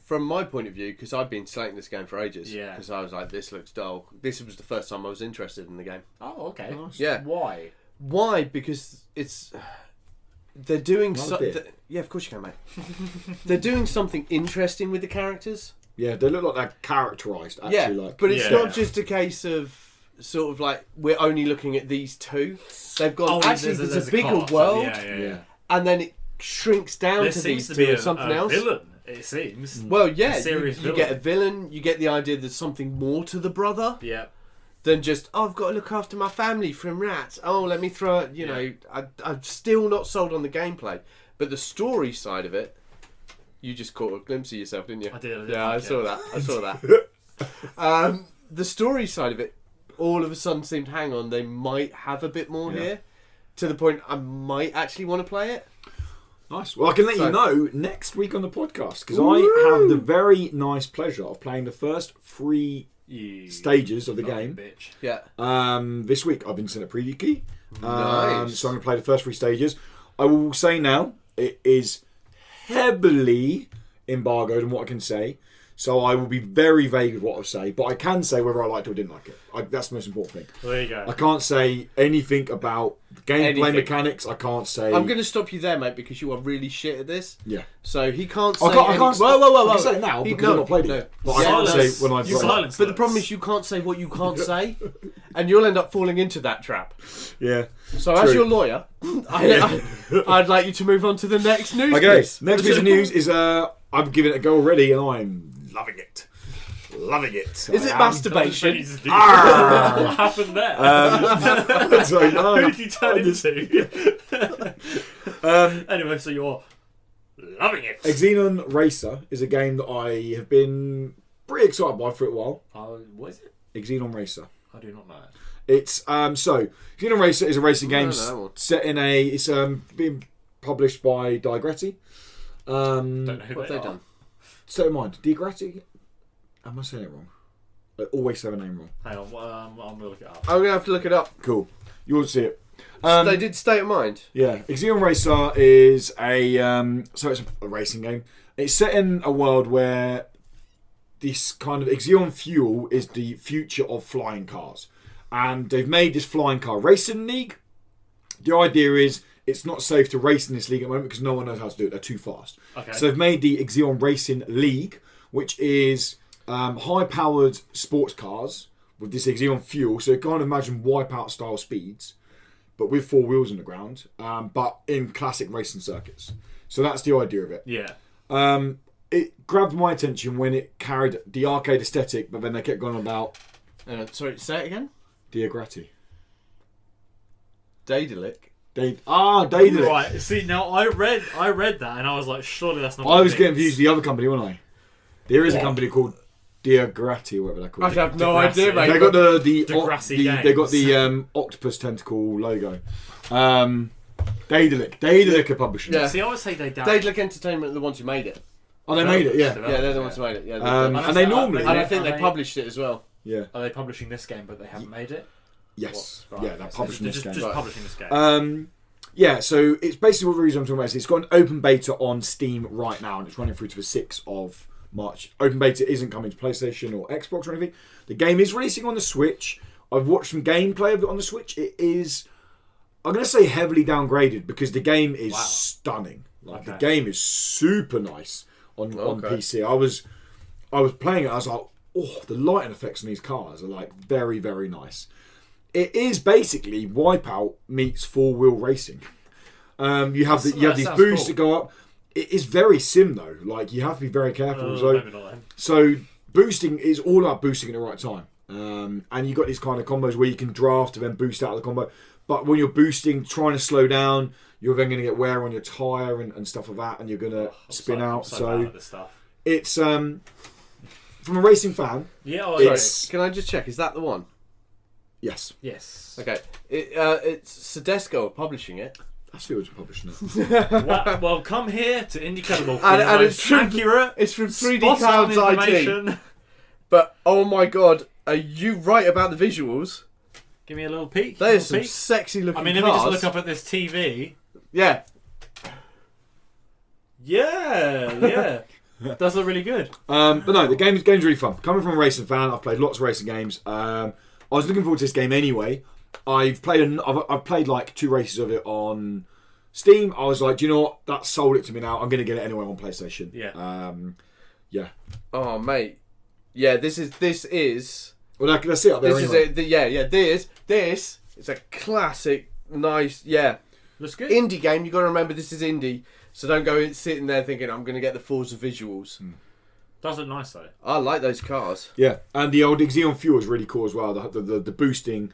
From my point of view, because I've been slating this game for ages, Yeah. because I was like, this looks dull. This was the first time I was interested in the game. Oh, okay. Nice. Yeah. Why? Why? Because they're doing Another beer? yeah, of course you can, mate. They're doing something interesting with the characters. Yeah, they look like they're characterised. Actually, Yeah, like. but it's Yeah. not just a case of sort of like we're only looking at these two. They've got actually there's a bigger cast, world, Yeah. and then it shrinks down There to seems these to be two a and something a else. villain. It seems. Well, yeah, A serious you get a villain. You get the idea there's something more to the brother Yeah. than just I've got to look after my family from rats. Oh, let me throw it. You know, I'm still not sold on the gameplay, but the story side of it. You just caught a glimpse of yourself, didn't you? I did. Yeah, I saw that. I saw that. The story side of it, all of a sudden seemed, hang on, they might have a bit more here, to the point I might actually want to play it. Nice. Well, I can let you know next week on the podcast because I have the very nice pleasure of playing the first 3 stages of the game. Bitch. Yeah. This week I've been sent a preview key. Nice. So I'm going to play the first 3 stages. I will say now it is heavily embargoed on what I can say. So I will be very vague with what I say, but I can say whether I liked it or didn't like it. That's the most important thing. Well, there you go. I can't say anything about gameplay Anything. mechanics. I can't say. I'm going to stop you there, mate, because you are really shit at this. Yeah. So he can't say. I can't. Whoa. I can say it now because I've not played it. But I can't say when I've You played it. can't, but the problem is you can't say what you can't say, and you'll end up falling into that trap. Yeah. So True. as your lawyer, I'd like you to move on to the next news. Okay. please. Next piece of news is I've given it a go already, and I'm loving it. Loving it. Is it masturbation? What Ah! happened there? Sorry, no. Who did you turn into? Anyway, so you're loving it. Xenon Racer is a game that I have been pretty excited by for a while. What is it? Xenon Racer. I do not know it. It's so Xenon Racer is a racing game no. set in it's being published by Diagretti. Don't know who What they have they are. done? So in mind, Diagretti. Am I saying it wrong? I always say the name wrong. Hang on, I'm gonna look it up. I'm gonna have to look it up. Cool. You'll see it. They did State of Mind. Yeah, Xenon Racer is so it's a racing game. It's set in a world where this kind of Xenon fuel is the future of flying cars, and they've made this flying car racing league. The idea is it's not safe to race in this league at the moment because no one knows how to do it. They're too fast. Okay. So they've made the Xenon Racing League, which is high-powered sports cars with this Xenon fuel. So you can't imagine Wipeout style speeds, but with 4 wheels on the ground, but in classic racing circuits. So that's the idea of it. Yeah. It grabbed my attention when it carried the arcade aesthetic, but then they kept going about Sorry, say it again. Diagretti. Daedalic. Daedalic. Right. See, now I read that and I was like, surely that's not. I was what it getting is. confused with the other company, wasn't I? There is a company called Diagretti, or whatever they're called. I have no Degrassi. idea, mate. They got the Degrassi they got Games. the octopus tentacle logo. Daedalic are publishing. Yeah. it. See, I would say they doubt. Daedalic Entertainment are the ones who made it. Oh, they made it. Yeah, Yeah, they're the ones who made it. Yeah, and they normally. and I think they published it as well. Yeah. Are they publishing this game, but they haven't made it? Yes. Right, Yeah, they're okay, so publishing they're this game. just publishing this game. Yeah, so it's basically what the reason I'm talking about is it's got an open beta on Steam right now, and it's running through to the 6th of March. Open beta isn't coming to PlayStation or Xbox or anything. The game is releasing on the Switch. I've watched some gameplay of it on the Switch. It is, I'm going to say, heavily downgraded because the game is stunning. Like the game is super nice on PC. I was playing it. I was like, oh, the lighting effects on these cars are like very, very nice. It is basically Wipeout meets 4-wheel racing. You have these boosts that go up. It is very sim though. Like you have to be very careful. Maybe not then. So boosting is all about boosting at the right time. And you got these kind of combos where you can draft and then boost out of the combo. But when you're boosting, trying to slow down, you're then going to get wear on your tyre and stuff like that, and you're going to spin out. So So bad at this stuff. it's from a racing fan. Yeah. It's Can I just check? Is that the one? yes. Yes. Okay. It's Sedesco publishing it. That's who was publishing it. Well, come here to Indicatable. And it's from- accurate. It's from 3D spot on Clouds ID. information. But oh my god, are you right about the visuals? Give me a little peek. There's little some peek. sexy looking I mean, cars. let me just look up at this TV. Yeah. Yeah. Does look really good. But no, the game's really fun. Coming from a racing fan, I've played lots of racing games. I was looking forward to this game anyway. I've played like 2 races of it on Steam. I was like, do you know what? That sold it to me now. I'm going to get it anyway on PlayStation. Yeah. Yeah. Oh, mate. Yeah, this is. Well, let's see it up there. This anyway. This is a classic, nice, Looks good. indie game. You got to remember this is indie, so don't go sitting there thinking I'm going to get the Forza visuals. Does look nice though. I like those cars. Yeah, and the old Xeon Fuel is really cool as well. The boosting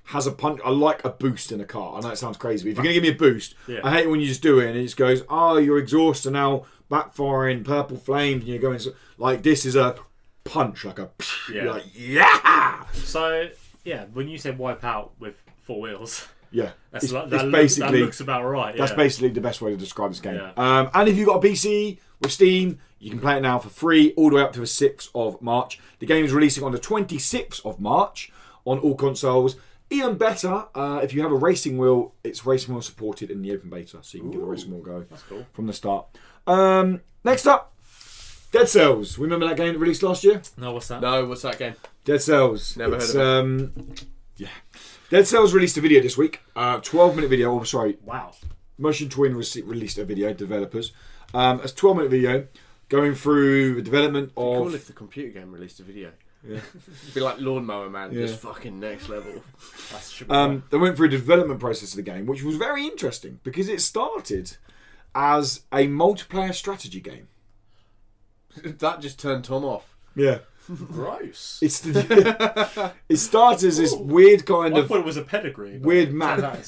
has a punch. I like a boost in a car. I know it sounds crazy, but if you're going to give me a boost, I hate it when you just do it and it just goes, oh, your exhaust are now backfiring, purple flames, and you're going, like, this is a punch, like a, you're like, yeah! So, yeah, when you said wipe out with 4 wheels, yeah, that's it's that basically, looks about right. That's basically the best way to describe this game. Yeah. And if you've got a PC with Steam, you can play it now for free all the way up to the 6th of March. The game is releasing on the 26th of March on all consoles. Even better, if you have a racing wheel, it's racing wheel supported in the open beta, so you can give the racing wheel a go from the start. Next up, Dead Cells. Remember that game that released last year? No, what's that? No, what's that game? Dead Cells. Never heard of it. Yeah. Dead Cells released a video this week. 12-minute video. Oh, sorry. Wow. Motion Twin released a video, developers. It's a 12-minute video going through the development of... Cool if the computer game released a video. Yeah. It'd be like Lawnmower Man, just fucking next level. They went through the development process of the game, which was very interesting because it started as a multiplayer strategy game. That just turned Tom off. Yeah. Gross. It started as this weird kind of... I thought it was a pedigree. Weird map that was,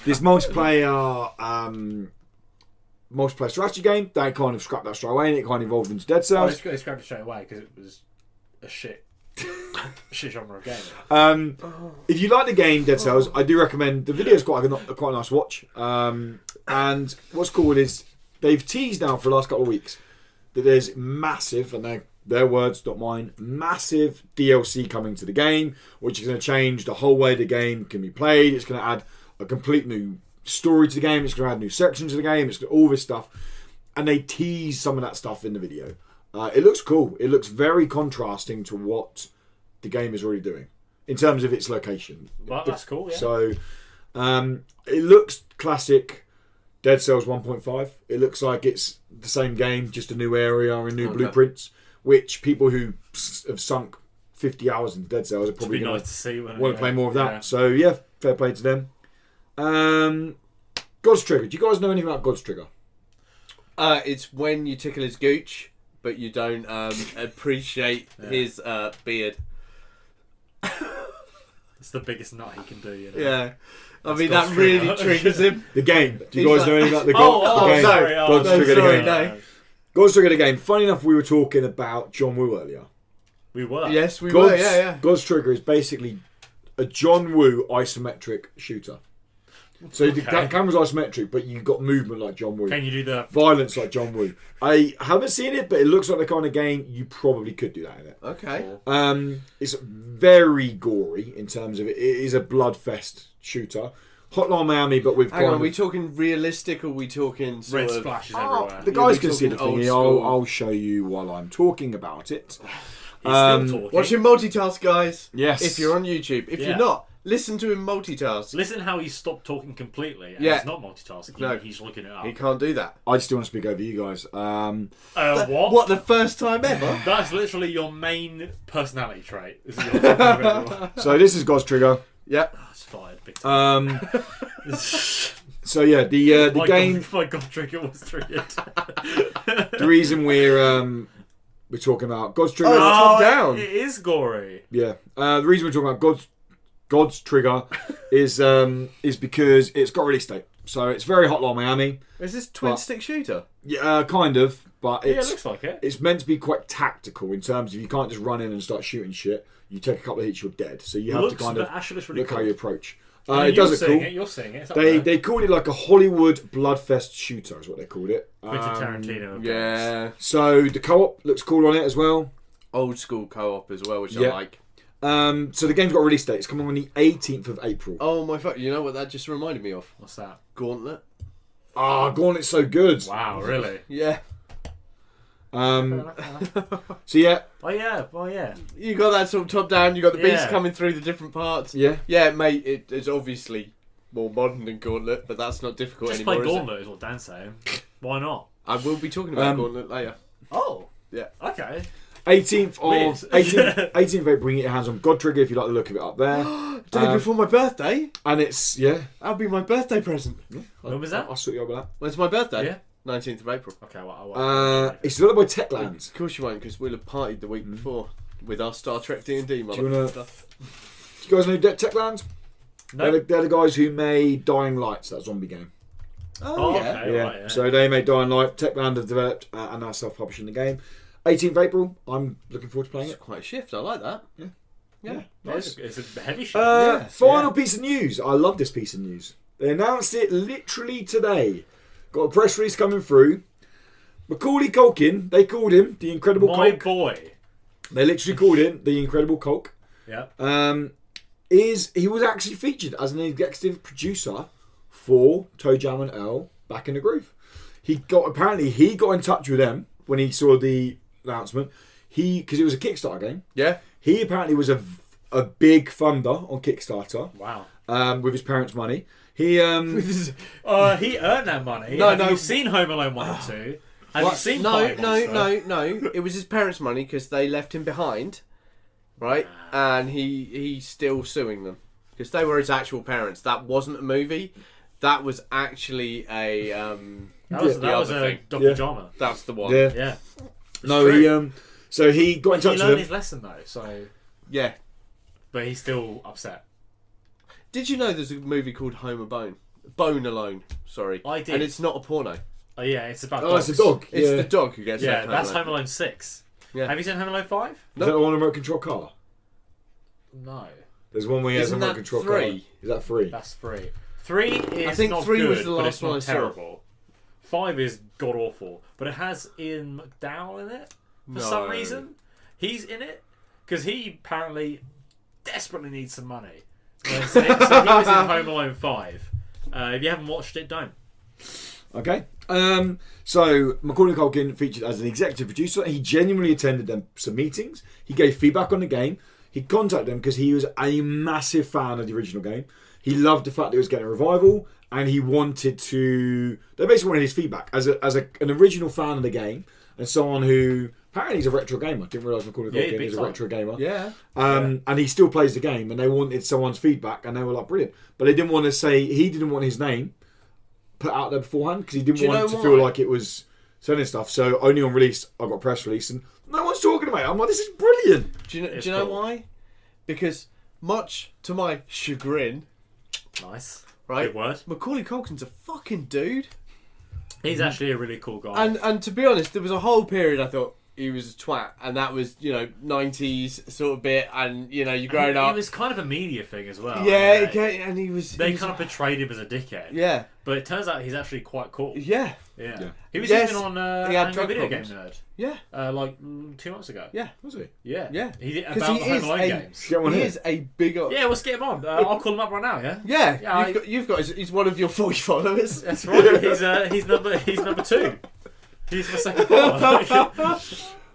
this multiplayer strategy game. They kind of scrapped that straight away and it kind of evolved into Dead Cells. They scrapped it straight away because it was a shit genre of game. If you like the game Dead Cells, I do recommend the video. Is quite a nice watch. And what's cool is they've teased now for the last couple of weeks that there's massive, and their words, not mine, massive DLC coming to the game, which is going to change the whole way the game can be played. It's going to add a complete new story to the game. It's going to add new sections to the game. It's got all this stuff, and they tease some of that stuff in the video. It looks cool. It looks very contrasting to what the game is already doing in terms of its location. Well, that's cool. Yeah. So it looks classic Dead Cells 1.5. It looks like it's the same game, just a new area and new blueprints, which people who have sunk 50 hours into Dead Cells are probably going to want to play more of that. Yeah. So yeah, fair play to them. God's Trigger. Do you guys know anything about God's Trigger? It's when you tickle his gooch, but you don't appreciate his beard. It's the biggest nut he can do, you know? Yeah. I mean, that really triggers him. The game. Do you guys know anything about the game? Sorry. God's Trigger the game. No. God's Trigger the game. Funny enough, we were talking about John Woo earlier. We were. Yes, we were. Yeah. God's Trigger is basically a John Woo isometric shooter. So the camera's isometric, but you've got movement like John Woo. Can you do the violence like John Woo? I haven't seen it, but it looks like the kind of game you probably could do that in it. Okay. It's very gory in terms of it. It is a bloodfest shooter. Hotline Miami, but with... Hang on, are we talking realistic or are we talking sort red of... splashes everywhere? The guys can see the thing. I'll show you while I'm talking about it. Watch him multitask, guys. Yes. If you're on YouTube. If you're not, listen to him multitask. Listen how he stopped talking completely. And he's not multitasking. No. He's looking it up. He can't do that. I just want to speak over you guys. What? What, the first time ever? That's literally your main personality trait. So this is God's Trigger. Yep. Oh, it's fired big time. So yeah, the game... My God Trigger was triggered. The reason we're talking about God's Trigger... top down. It is gory. Yeah. The reason we're talking about God's Trigger is because it's got a release date. So it's very Hotline Miami. Is this twin-stick shooter? Yeah, kind of. But it looks like it. It's meant to be quite tactical in terms of you can't just run in and start shooting shit. You take a couple of hits, you're dead. So you have to kind of look how you approach. It does look cool. You're seeing it. They called it like a Hollywood bloodfest shooter is what they called it. Quentin Tarantino. Yeah. So the co-op looks cool on it as well. Old school co-op as well, which I like. So the game's got a release date. It's coming on the 18th of April. Oh my fuck! You know what that just reminded me of? What's that? Gauntlet. Gauntlet's so good. Wow, really? Yeah. So yeah. Oh yeah. You got that sort of top down. You got the beast Yeah. coming through the different parts. Yeah. Yeah, mate. It's obviously more modern than Gauntlet, but that's not difficult Just anymore. play is it? Gauntlet is what Dan's saying. Why not? I will be talking about Gauntlet later. Oh. Yeah. Okay. 18th Weird. of 18th of April. You get your hands on God Trigger if you like the look of it up there. Day before my birthday. And it's That'll be my birthday present. When was that? I'll sort you up with that. When's my birthday? Yeah. 19th of April. Okay. Well, It's developed by Techland. Of course you won't, because we'll have partied the week before with our Star Trek D&D you wanna- stuff. Do you guys know Techland? no. They're the guys who made Dying Light, that zombie game. Oh, yeah. okay. Yeah. Right, yeah. So they made Dying Light. Techland have developed and are self-publishing the game. 18th of April. I'm looking forward to playing It's it. quite a shift. I like that. Yeah. Nice. It's a heavy shit. Yeah. Final piece of news. I love this piece of news. They announced it literally today. Got a press release coming through. Macaulay Culkin, they called him the Incredible My Culk. boy. They literally called him the Incredible Culk. Yeah. He was actually featured as an executive producer for Toe Jam and Earl Back in the Groove. He got in touch with them when he saw the announcement. Because it was a Kickstarter game. Yeah. He apparently was a big funder on Kickstarter. Wow. With his parents' money. He He earned that money. No, Have no. you seen Home Alone 1 and 2? Have you seen No. Pie Monster? No. It was his parents' money because they left him behind, right? And he's still suing them because they were his actual parents. That wasn't a movie. That was actually a That was the a other thing. docudrama. That's the one. yeah. Yeah. No, true. so he got in He touch with learned them. his lesson though, so Yeah. but he's still upset. Did you know there's a movie called Home Alone? Sorry. I did. And it's not a porno. Oh yeah, it's about Oh, dogs. it's a dog. It's yeah. the dog who gets Yeah, left that's alone. Home Alone 6. Yeah. Have you seen Home Alone 5? Is that the one remote control car? No. There's one where he has a Isn't remote that control 3? car. Is that 3? That's 3. 3 is I think not 3 good, was the but it's last one not I saw. terrible. 5 is god awful, but it has Ian McDowell in it for some No. reason. He's in it because he apparently desperately needs some money. So he was in Home Alone 5. If you haven't watched it, don't. Okay. So Macaulay Culkin featured as an executive producer. He genuinely attended some meetings. He gave feedback on the game. He contacted them because he was a massive fan of the original game. He loved the fact that it was getting a revival, and he wanted to. They basically wanted his feedback as an original fan of the game and someone who apparently he's a retro gamer. Didn't realise Macaulay Yeah, Culkin big is a time. retro gamer. Yeah. And he still plays the game, and they wanted someone's feedback, and they were like, brilliant. But they didn't want to say, he didn't want his name put out there beforehand because he didn't Do you want it know to feel why? like it was selling stuff. So only on release, I got a press release, and no one's talking about it. I'm like, this is brilliant. Do you It's know cool. why? Because much to my chagrin, Nice. right? Good word. Macaulay Culkin's a fucking dude. He's actually a really cool guy. And to be honest, there was a whole period I thought he was a twat, and that was 90s sort of bit, and you growing up. It was kind of a media thing as well. Yeah, wasn't it? okay, and he was. They he was- kind of portrayed him as a dickhead. Yeah, But it turns out he's actually quite cool. yeah, Yeah. He was Yes, even on he had Angry drug Video problems. Game Nerd. yeah, Like 2 months ago. yeah, Was he? Yeah. yeah. He did 'Cause about he the Home is Alone a- games. Get one He here. is a big. Yeah, let's get him on. I'll call him up right now. Yeah. Yeah, Yeah, you've got. He's one of your 40 followers. That's right. He's number 2. He's my second follower.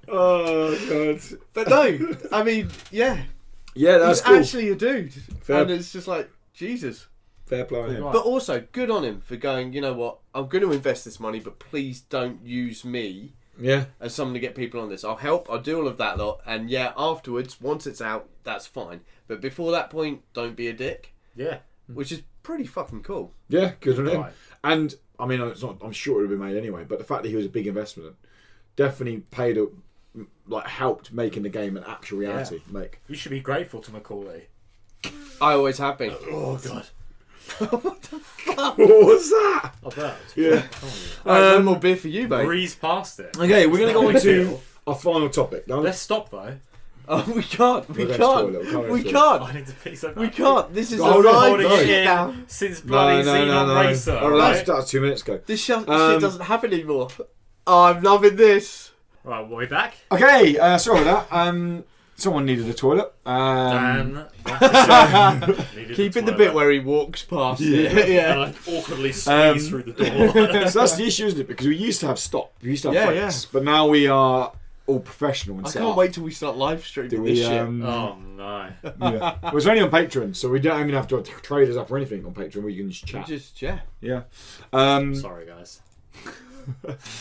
Oh, God. But no, I mean, yeah, Yeah, that's he's cool. actually a dude, Fair. and it's just like Jesus. Fair play on him. Right. But also, good on him for going. You know what? I'm going to invest this money, but please don't use me Yeah. as someone to get people on this. I'll help. I'll do all of that lot, and yeah, afterwards, once it's out, that's fine. But before that point, don't be a dick, Yeah. which is pretty fucking cool. Yeah, good on him. Right. And, I mean, it's not. I'm sure it would have been made anyway, but the fact that he was a big investment definitely helped making the game an actual reality. You should be grateful to Macaulay. I always have been. Oh god. What was that? Oh, that. Yeah. Right, no more beer for you, mate. Breeze past it. Okay, we're going to go on It's not a big to deal. our final topic. Now, Let's stop though. Oh, we can't. We We're can't. going to spoil it. We I can't. need to pick so We much. can't. This is a Hold on, live holding no. it shit in now. since bloody Xenon Racer. Oh, right? that was 2 minutes ago. This shit Um, doesn't happen anymore. Oh, I'm loving this. Right, we're back. Okay, sorry about that. someone needed a toilet. Dan, Keeping the bit where he walks past it. and I awkwardly squeeze through the door. So that's the issue, isn't it? Because we used to have we used to have breaks, but now we are all professional and I set can't up. wait till we start live streaming this shit. Oh no! Yeah. Well, it's only on Patreon, so we don't even have to trade us up or anything on Patreon. We can just chat. Yeah. Sorry, guys.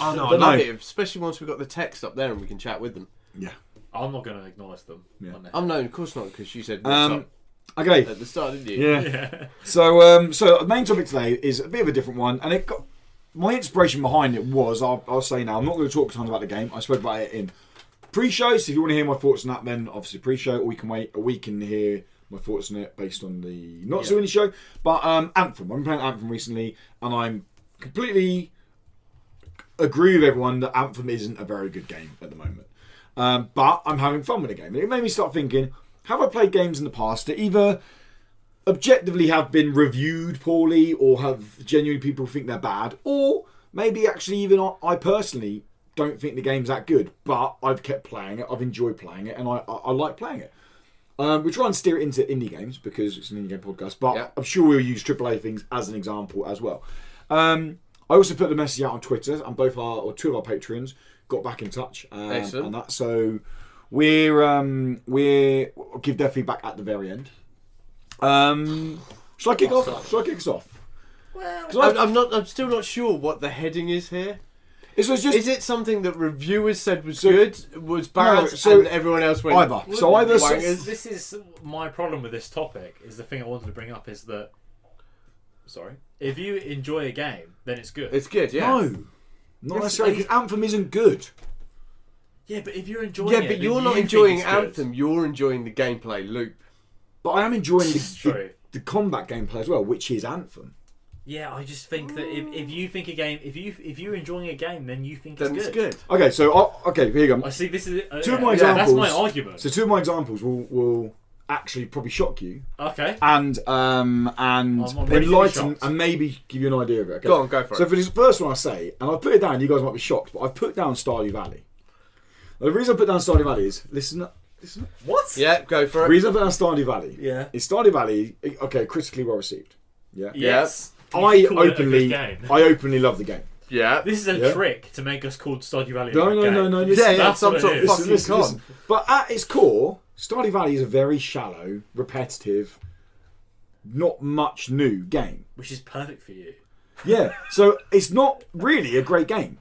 Oh no, I But love no. it, especially once we've got the text up there and we can chat with them. Yeah. I'm not going to acknowledge them. Yeah. No, of course not, because you said what's up Okay. at the start, didn't you? Yeah. So the main topic today is a bit of a different one, and it got my inspiration behind it was I'll say now I'm not going to talk tons about the game. I spoke about it in pre-show, so if you want to hear my thoughts on that, then obviously pre-show, or we can wait a week and hear my thoughts on it based on the not so in the show. But Anthem, I've been playing Anthem recently, and I'm completely agree with everyone that Anthem isn't a very good game at the moment. But I'm having fun with the game. And it made me start thinking, have I played games in the past that either objectively have been reviewed poorly or have genuinely people think they're bad, or maybe actually even I personally don't think the game's that good, but I've kept playing it, I've enjoyed playing it, and I like playing it. We try and steer it into indie games because it's an indie game podcast, but I'm sure we'll use AAA things as an example as well. I also put the message out on Twitter, and two of our patrons got back in touch, and that. So we're give their feedback at the very end. Shall I kick off? Shall I kick us off? Well, I'm still not sure what the heading is here. Is it something that reviewers said was good, was bad, and everyone else went either? So either. This is my problem with this topic. Is the thing I wanted to bring up is that. Sorry. If you enjoy a game, then it's good. It's good, yeah. No, not necessarily. Because Anthem isn't good. Yeah, but if you're enjoying it, but you're not enjoying Anthem. You're enjoying the gameplay loop. But I am enjoying the combat gameplay as well, which is Anthem. Yeah, I just think that if you think a game, if you're enjoying a game, then you think then it's good. Okay, so here you go. I see. This is two of my examples. That's my argument. So two of my examples will actually probably shock you. Okay. And enlighten and maybe give you an idea of it. Okay? Go for it. So for this first one I say, and I put it down, you guys might be shocked, but I've put down Stardew Valley. Now, the reason I put down Stardew Valley is listen. What? Yeah, go for it. The reason I put down Stardew Valley is Stardew Valley, critically well received. Yeah. Yes. I openly love the game. Yeah. This is a trick to make us call Stardew Valley. No. That's some sort of fucking con. But at its core, Stardew Valley is a very shallow, repetitive, not much new game. Which is perfect for you. Yeah. So it's not really a great game.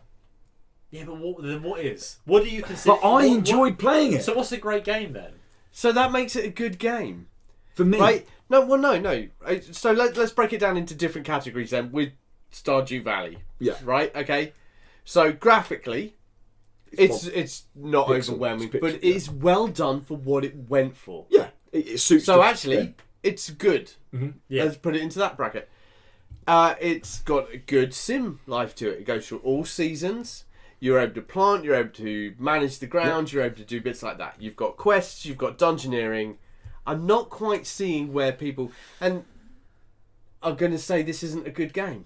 Yeah, but what is? What do you consider? But I enjoyed playing it. So what's a great game then? So that makes it a good game. For me. Right? No. So let's break it down into different categories then with Stardew Valley. Yeah. Right? Okay. So graphically, it's not overwhelming, but it's well done for what it went for. Yeah. It suits. So actually, it's good. Mm-hmm. Yeah. Let's put it into that bracket. It's got a good sim life to it. It goes through all seasons. You're able to plant, you're able to manage the ground, you're able to do bits like that. You've got quests, you've got dungeoneering. I'm not quite seeing where people... And I'm going to say this isn't a good game.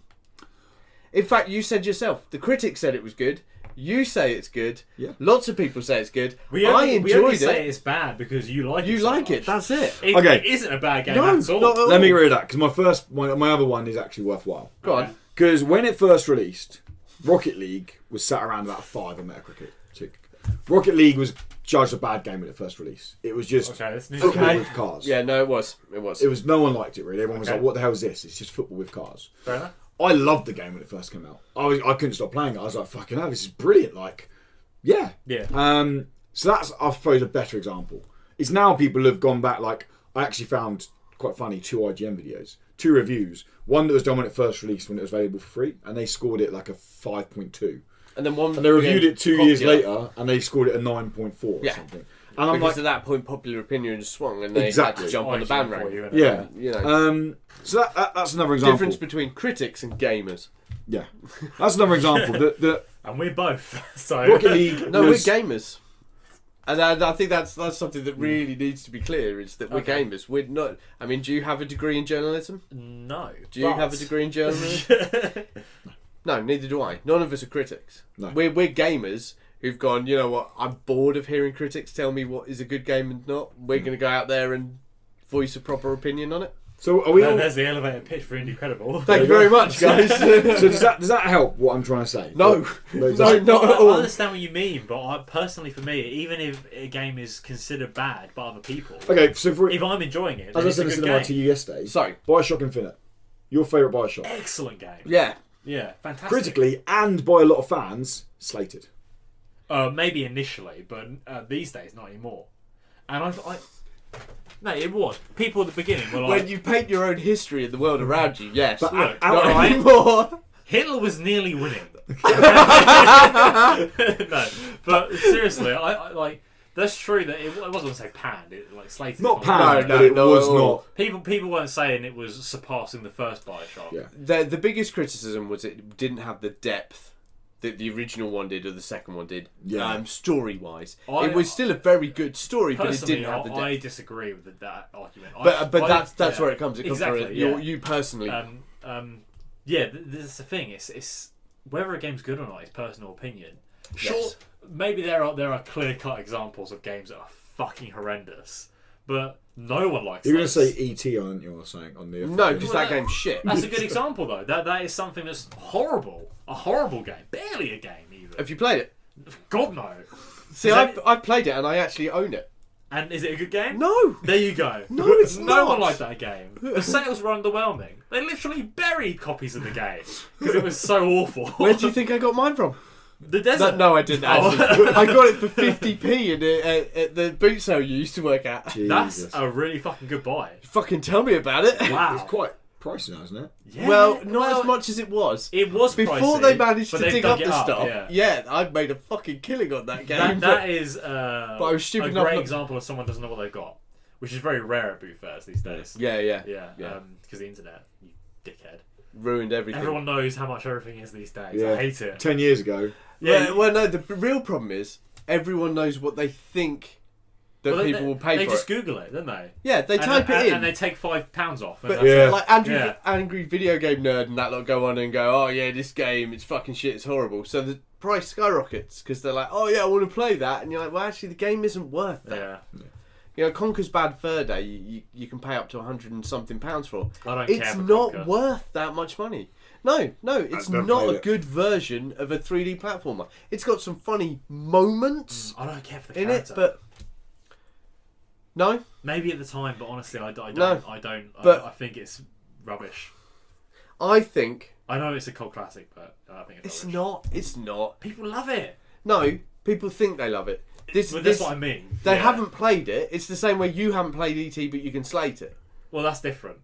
In fact, you said yourself, the critics said it was good. You say it's good. Yeah. Lots of people say it's good. We only say it's bad because you like it. You like it, that's it. Okay. It isn't a bad game No, at all. not at all. Let me get rid of that because my other one is actually worthwhile. Go on. Because when it first released, Rocket League was sat around about 5 on Metacritic. Rocket League was judged a bad game when it first released. It was just football with cars. Yeah, no, it was. No one liked it really. Everyone was like, "What the hell is this? It's just football with cars." Fair enough. I loved the game when it first came out. I couldn't stop playing it. I was like, "Fucking hell, this is brilliant!" Like, yeah. So that's, I suppose, a better example. It's now people have gone back. Like, I actually found quite funny 2 IGN videos, 2 reviews. One that was done when it first released, when it was available for free, and they scored it like a 5.2. And then one, and they reviewed it 2 years later, and they scored it a 9.4 or something. And I'm because at that point, popular opinion swung, and they had to jump on the bandwagon. Yeah, you know. So that's another example. Difference between critics and gamers. Yeah, that's another example. And we're both. So Rocket League. No, we're gamers. And I think that's something that really needs to be clear, is that we're gamers. We're not... I mean, do you have a degree in journalism? No. Do you have a degree in journalism? No, neither do I. None of us are critics. No. We're gamers who've gone, you know what, I'm bored of hearing critics tell me what is a good game and not. We're going to go out there and voice a proper opinion on it. So are we all... There's the elevator pitch for Indie Credible. Thank you very much, guys. So does that help what I'm trying to say? No. No, No, not at all. I understand what you mean, but personally for me, even if a game is considered bad by other people, Okay, so if I'm enjoying it, as then I it's a said in good cinema game. to you yesterday, So, Bioshock Infinite, your favourite Bioshock, Excellent game. yeah. Yeah, fantastic. critically and by a lot of fans, slated. Maybe initially, but these days not anymore. And no, it was. People at the beginning were like, When you paint your own history in the world around you, yes. But look, out- Not outright, anymore. Hitler was nearly winning. No, but seriously, I like. That's true that it wasn't say panned. It like slated. not it. panned, No, but it no, was no. not. People weren't saying it was surpassing the first Bioshock. Yeah. The biggest criticism was it didn't have the depth that the original one did or the second one did. Yeah. Story wise, it was still a very good story, but it Personally, didn't have the depth. I disagree with that argument. But that's yeah. where it comes. It comes Exactly, from yeah. you personally. Yeah, this is the thing. It's whether a game's good or not is personal opinion. Sure, Yes. maybe there are clear-cut examples of games that are fucking horrendous, but no one likes. You're going to those. say E.T. aren't you, or something on the... No, because Well, that game's shit. That's a good example though. That is something that's horrible. A horrible game. Barely a game either. Have you played it? God no. See, Is that- I've played it and I actually own it. And is it a good game? No. There you go. No, it's no not. one liked that game. The sales were underwhelming. They literally buried copies of the game because it was so awful. Where do you think I got mine from? The desert. No, I didn't actually. I got it for 50p at the boot sale you used to work at. That's Jesus. a really fucking good buy. Fucking tell me about it. Wow. It's quite pricey now, isn't it? Yeah, Well, not as much as it was. It was Before pricey, they managed but to they've dig dug up it the stuff, Yeah. I've made a fucking killing on that game. That is I was stupid a enough great not- example of someone doesn't know what they've got, which is very rare at boot fairs these days. Yeah. Yeah, Yeah. because the internet, you dickhead. Ruined everything. Everyone knows how much everything is these days. Yeah. I hate it. 10 years ago. Yeah, Well, no, the real problem is everyone knows what they think that well, people will pay they for just it. Google it, don't they? Yeah, they And type then- it in. and they take £5 off. And But that's Yeah. it. like angry video game nerd and that lot go on and go, oh yeah, this game, it's fucking shit, it's horrible. So the price skyrockets because they're like, oh yeah, I want to play that, and you're like, well, actually, the game isn't worth that. Yeah. You know, Conker's Bad Fur Day, you can pay up to £100 and something for. I don't It's care for not Conker. worth that much money. No, it's don't not play a it. good version of a 3D platformer. It's got some funny moments I don't care for the in character. it, but no. Maybe at the time, but honestly, I don't. No. I don't. But- I think it's rubbish. I think I know it's a cult classic, but I think it's it's rubbish. not. It's not. People love it. No, people think they love it. But that's what I mean. They Yeah. haven't played it. It's the same way you haven't played ET, but you can slate it. Well, that's different.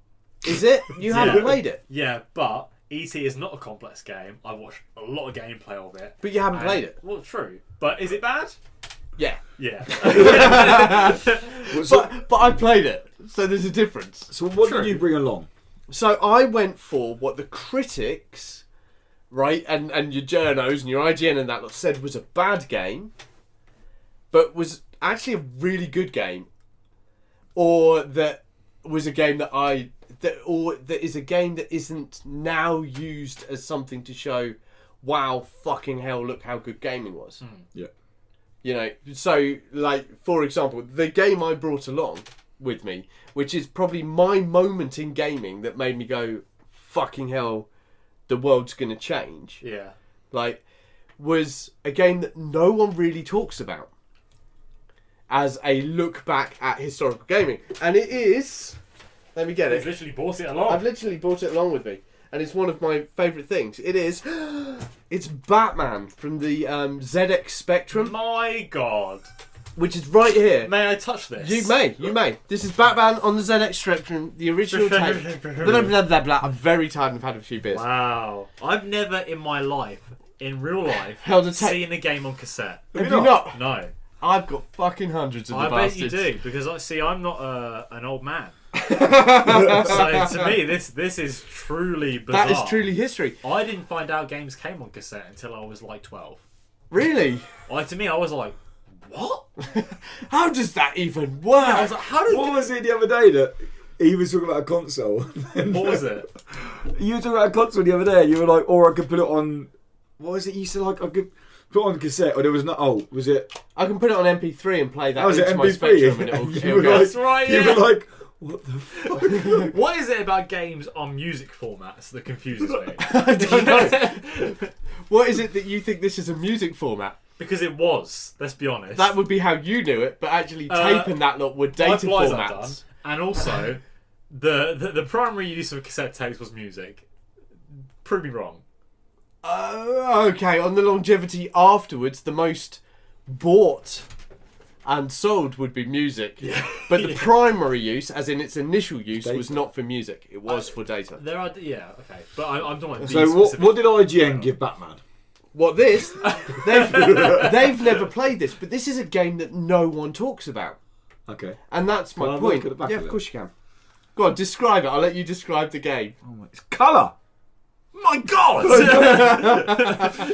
Is it? You haven't Yeah. played it, Yeah, but ET is not a complex game. I watched a lot of gameplay of it. but you haven't and- played it. Well, true. But is it bad? Yeah, Yeah. Well, so, but I played it, so there's a difference. so what True. did you bring along? So I went for what the critics, right, and your journos and your IGN and that lot said was a bad game, but was actually a really good game, or that was a game that is a game that isn't now used as something to show, wow, fucking hell, look how good gaming was. Yeah. You know, so like for example, the game I brought along with me, which is probably my moment in gaming that made me go, fucking hell, the world's gonna change. Yeah. Like, was a game that no one really talks about as a look back at historical gaming, and it is. Let me get He's it. literally bought it along. I've literally brought it along with me, and it's one of my favourite things. It is. It's Batman from the ZX Spectrum, My God. which is right here. May I touch this? You may. This is Batman on the ZX Spectrum, the original tape. Blah, blah, blah, blah. I'm very tired and I've had a few beers. Wow. I've never in my life, in real life, Held a tape. seen a game on cassette. Have you not? No. I've got fucking hundreds of the I bet you bastards. do, because I'm not an old man. So to me, this is truly bizarre. That is truly history. I didn't find out games came on cassette until I was like 12. Really? To me, I was like, what? How does that even work? I was like, how did What was it the other day that he was talking about a console? what was it? You were talking about a console the other day, and you were like, or I could put it on. What was it? You said like I could put on cassette, or there was no. Oh, was it? I can put it on MP3 and play that Was it into my MP3? Spectrum, and it'll You go. were That's right, You yeah. were like, what the fuck? What is it about games on music formats that confuses me? I don't know. What is it that you think this is a music format? Because it was. Let's be honest. That would be how you knew it, but actually tape and that lot were data I've done. formats. And also, the primary use of cassette tapes was music. Prove me wrong. Okay, on the longevity afterwards, the most bought and sold would be music. Yeah. But the primary use, as in its initial use, was not for music. It was for data. There are, yeah, okay. But I'm talking about So these what did specific- IGN give Batman? What this? They've never played this, but this is a game that no one talks about. Okay. And that's my Can I have a look point. at the back Yeah, of of it? course you can. Go on, describe it. I'll let you describe the game. Oh my, it's colour. My God!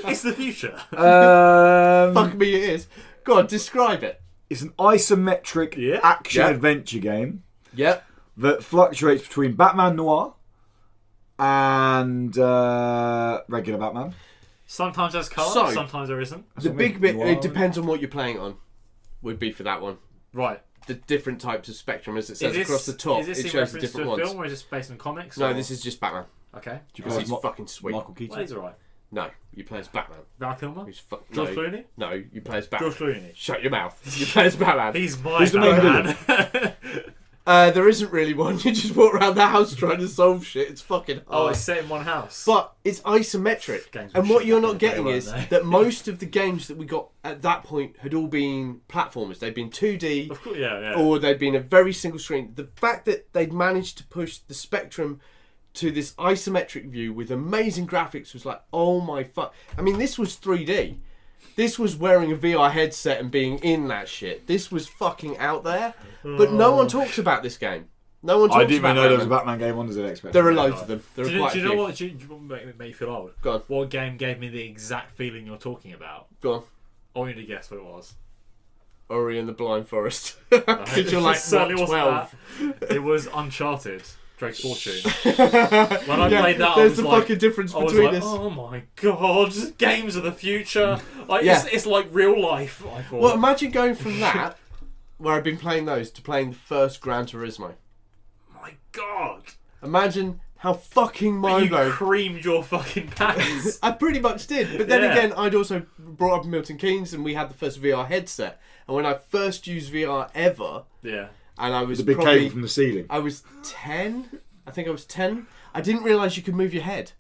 It's the future. Fuck me, it is. Go on, describe it. It's an isometric Yeah. action Yeah. adventure game Yep. that fluctuates between Batman Noir and regular Batman. Sometimes there's colour, So- sometimes there isn't. The what I big mean. bit, Noir. it depends on what you're playing on, would be for that one. Right. The different types of spectrum, as it says Is this, across the top, is this it in shows the reference different to a ones. film or is this based on comics? No, or- this is just Batman. Okay. Because play he's Mo- fucking sweet. Michael Keaton. Well, he's alright. No, you play as Batman. Val Kilmer? Who's fuck? George no, Clooney? no, you play as Batman. George Clooney. Shut your mouth. You play as Batman. He's my Who's the main Batman. There isn't really one. You just walk around the house trying to solve shit. It's fucking hard. Oh, it's set in one house. But it's isometric. Games were And what shit you're back in not the day, getting weren't is they? that most of the games that we got at that point had all been platformers. They'd been 2D Of course, yeah. or they'd been a very single screen. The fact that they'd managed to push the spectrum to this isometric view with amazing graphics was like, oh my fuck. I mean, this was 3D. This was wearing a VR headset and being in that shit. This was fucking out there. But no one talks about this game. No one talks I didn't about even know there was a Batman. Batman game on as an expert. There are loads of them. There are Do you, quite do a you know few. what? Do you want to make you feel old? Go on. What game gave me the exact feeling you're talking about? Go on. I want you to guess what it was. Ori and the Blind Forest. Because you're like, It certainly what, wasn't 12? that. It was Uncharted. Drake's Fortune. When I Yeah, played that, I there's was the like, fucking difference I was between like, this. oh my god, games of the future. Like, Yeah. it's like real life, I thought. Well, imagine going from that, where I've been playing those, to playing the first Gran Turismo. my god. Imagine how fucking You mind-blowing. creamed your fucking pants. I pretty much did. But then Yeah. again, I'd also brought up in Milton Keynes and we had the first VR headset. And when I first used VR ever, Yeah. and I was The big probably... cable from the ceiling. I was 10. I think I was 10. I didn't realise you could move your head.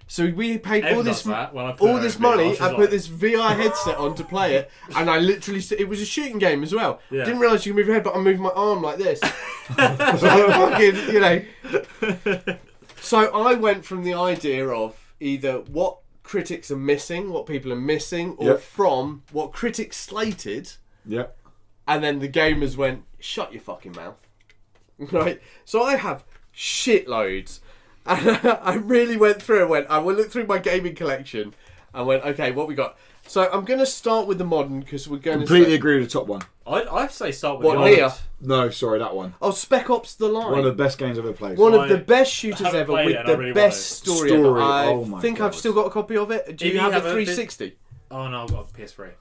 So we paid Ev all does this that when I put all her this in VR, money. she's I like- put this VR headset on to play it, and I literally it was a shooting game as well. Yeah. Didn't realise you could move your head, but I'm moving my arm like this. So fucking, you know. So I went from the idea of either what critics are missing, what people are missing, or Yep. from what critics slated, Yeah. and then the gamers went, "Shut your fucking mouth." Right. So I have shitloads. And I really went through and I will look through my gaming collection and went, okay, what we got? So I'm going to start with the modern because we're going Completely to... agree with the top one. I'd say start with What, the Leah? old. No, sorry, that one. Oh, Spec Ops The Line. One of the best games I've ever played. One of I the best shooters haven't ever played with it and the I really best want it. story ever. Story, I oh my think I've God. still got a copy of it. Do If you have the haven't, 360? Oh no, I've got a PS3.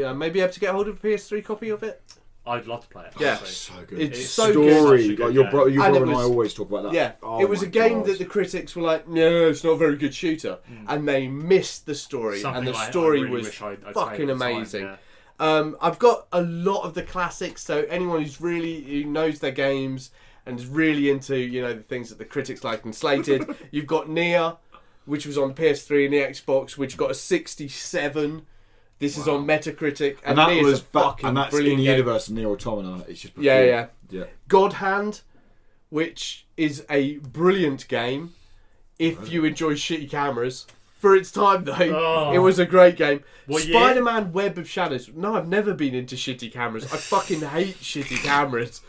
I may be able to get hold of a PS3 copy of it. I'd love to play it. Yeah. honestly. So good. It's It's so Story. good. Such a good Like your game. brother, And it and I was- always talk about that. Yeah, Oh it was my a game God. that the critics were like, no, it's not a very good shooter. And they missed the story. Something and the like, story I really was wish I'd played fucking at the time, amazing. yeah. I've got a lot of the classics, so anyone who knows their games and is really into, you know, the things that the critics liked and slated. You've got Nier, which was on PS3 and the Xbox, which got a 67. This is on Metacritic, And that Nier's was a fucking and that's in brilliant the game. universe of Nier Automata. It's just Yeah. yeah. God Hand, which is a brilliant game if you enjoy shitty cameras. For its time, though, Oh. it was a great game. What year? Spider-Man Web of Shadows. No, I've never been into shitty cameras. I fucking hate shitty cameras.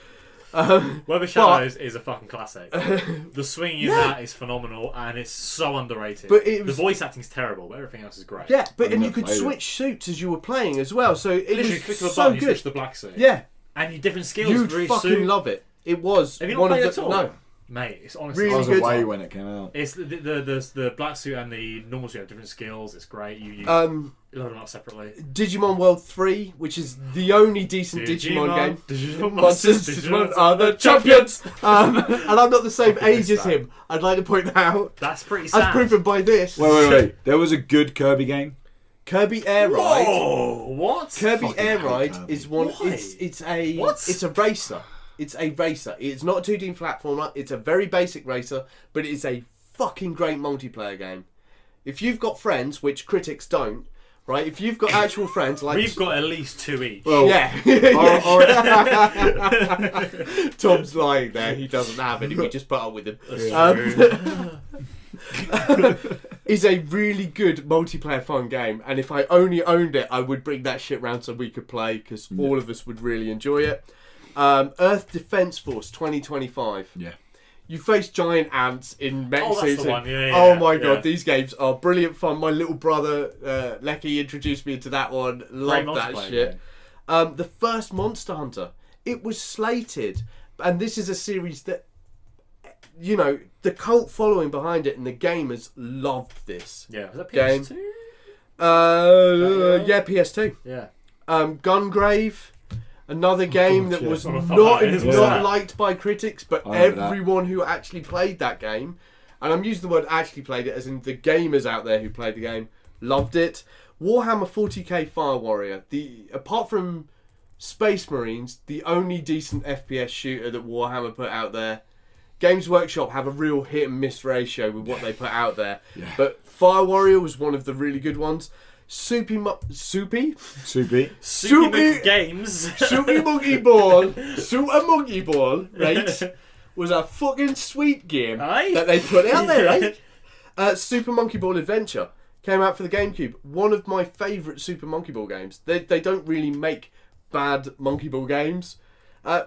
Web of Shadows is a fucking classic. The swinging in Yeah. that is phenomenal and it's so underrated. But it was- the voice acting's terrible, but everything else is great. Yeah, but I've and you never could played it. switch suits as you were playing as well. So it Literally, was click of a so button, you good. switch the black suit. Yeah, And you different skills. you'd really fucking suit. love it. It was Have you not one of played the it at all? no. Mate, it's honestly Really I was good. away when it came out. It's the black suit and the normal suit have different skills. It's great. You load them up separately. Digimon World 3, which is the only decent Digimon game. Digimon Monsters, Digimon are the champions! And I'm not the same age as him. I'd like to point that out. That's pretty sad. As proven by this. Wait. There was a good Kirby game. Kirby Air Ride. Whoa! What? Kirby Fucking Air hate Ride Kirby. is one. Why? It's a What? It's a racer. It's a racer. It's not a 2D platformer. It's a very basic racer, but it is a fucking great multiplayer game. If you've got friends, which critics don't, right? If you've got actual friends, like We've got at least 2 each. Well, yeah. Tom's lying there. He doesn't have any. We just put up with him. Is a really good multiplayer fun game, and if I only owned it, I would bring that shit round so we could play because all of us would really enjoy it. Earth Defense Force 2025. Yeah. You face giant ants in mech Oh, that's suits. the one. Yeah, Oh my yeah. god, these games are brilliant fun. My little brother Lecky introduced me to that one. Great Love that multiplayer shit. game. The first Monster Hunter. It was slated, and this is a series that, you know, the cult following behind it and the gamers loved this. Yeah, was that Game. PS2? Yeah, PS2. Yeah. Gungrave, another game that yeah. was What a not fun game. not liked by critics, but I remember that. everyone who actually played that game, and I'm using the word actually played it as in the gamers out there who played the game, loved it. Warhammer 40k Fire Warrior, apart from Space Marines, the only decent FPS shooter that Warhammer put out there. Games Workshop have a real hit and miss ratio with what they put out there, but Fire Warrior was one of the really good ones. Soupy Soupy. Super Games. Super Monkey Ball, Super Monkey Ball, right, was a fucking sweet game Aye. that they put out there, right? Super Monkey Ball Adventure came out for the GameCube. One of my favourite Super Monkey Ball games. They don't really make bad Monkey Ball games.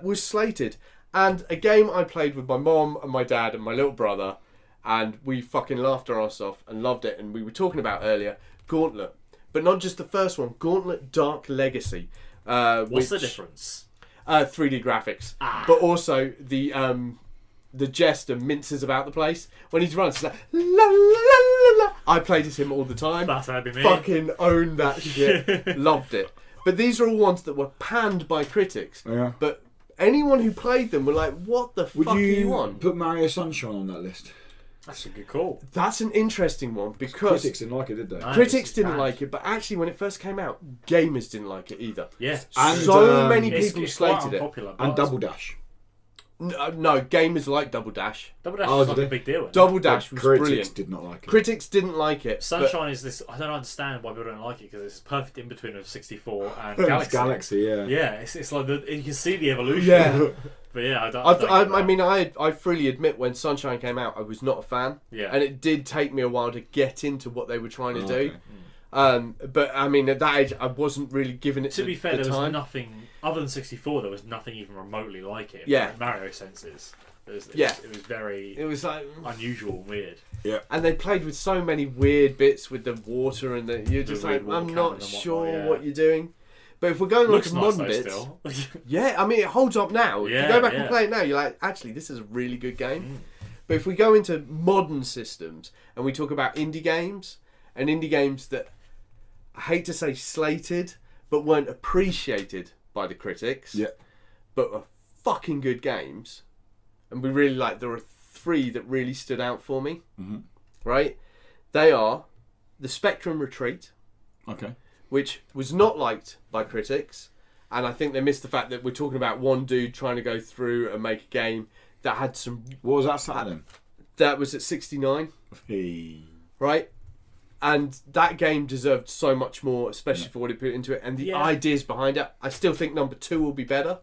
Was slated. And a game I played with my mom and my dad and my little brother, and we fucking laughed our ass off and loved it. And we were talking about earlier, Gauntlet. But not just the first one, Gauntlet Dark Legacy. What's the difference? 3D graphics. But also the jester minces about the place. When he's running, it's like, la la la la la. I played as him all the time. That's how it'd be me. Fucking owned that shit. Loved it. But these are all ones that were panned by critics. Yeah. But anyone who played them were like, what the Would fuck are you you on? put Mario Sunshine on that list? That's a good call. That's an interesting one because Critics didn't like it, did they? No. critics It's didn't bad. like it, but actually when it first came out, gamers didn't like it either. Yeah. And, So many It's people quite slated it. unpopular, but And Double Dash. No, gamers like Double Dash. Double Dash Oh, is like did a they? big deal. isn't it? Double Dash was Critics brilliant. did not like it. Critics didn't like it. but Sunshine is this. I don't understand why people don't like it because it's perfect in between of 64 and It's Galaxy. Galaxy, yeah. Yeah, it's like you can see the evolution. Yeah. But yeah, I don't. I mean, I freely admit when Sunshine came out, I was not a fan. Yeah. And it did take me a while to get into what they were trying to do. Okay. But I mean, at that age, I wasn't really giving it To be fair, the there was time. nothing other than 64. There was nothing even remotely like it. Yeah. In Mario senses. It was very It was like, unusual and weird. and they played with so many weird bits with the water and you're just weird like, water I'm cannon not and sure whatnot, yeah. what you're doing. But if we're going on Looks to nice modern though, bits, still. yeah, I mean, it holds up now. If Yeah, you go back yeah. and play it now, you're like, actually, this is a really good game. But if we go into modern systems and we talk about indie games, and indie games that I hate to say slated, but weren't appreciated by the critics, Yeah. but were fucking good games, and we really like, there are three that really stood out for me, right? They are the Spectrum Retreat, Okay. which was not liked by critics, and I think they missed the fact that we're talking about one dude trying to go through and make a game that had some... What was that Saturn? That was at 69, Hey. right? And that game deserved so much more, especially for what it put into it, and the ideas behind it. I still think number 2 will be better.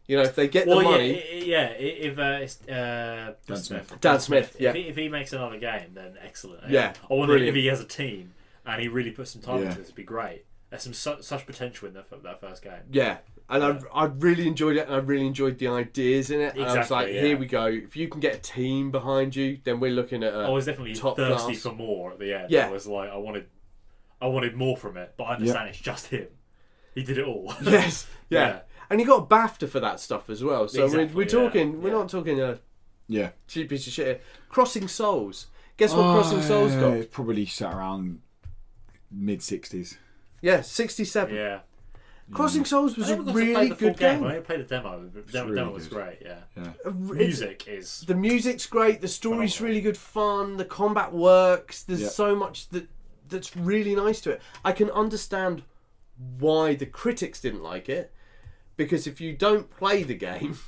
You know, if they get the money... If it's Dan Smith. Dan Smith, yeah. If he makes another game, then excellent. Yeah, I wonder brilliant. if he has a team and he really puts some time Yeah. into this, it'd be great. There's some such potential in that first game. Yeah, and I really enjoyed it, and I really enjoyed the ideas in it. And I was Exactly, like, yeah. here we go. If you can get a team behind you, then we're looking at I was definitely top thirsty class. for more at the end. Yeah. I was like, I wanted more from it, but I understand it's just him. He did it all. Yes, yeah. Yeah. And he got a BAFTA for that stuff as well. So Exactly, we're talking, we're yeah. not talking a Yeah. Cheap piece of shit. Crossing Souls. Guess what Crossing Souls got? It's probably sat around mid-60s. Yeah, 67. Yeah. Crossing Souls was I a never got to play really the full good game. I only played the demo. The demo really was good. great, yeah. It's- Music is... The music's great. The story's Phenomenal. really good fun. The combat works. There's Yeah. so much that's really nice to it. I can understand why the critics didn't like it, because if you don't play the game,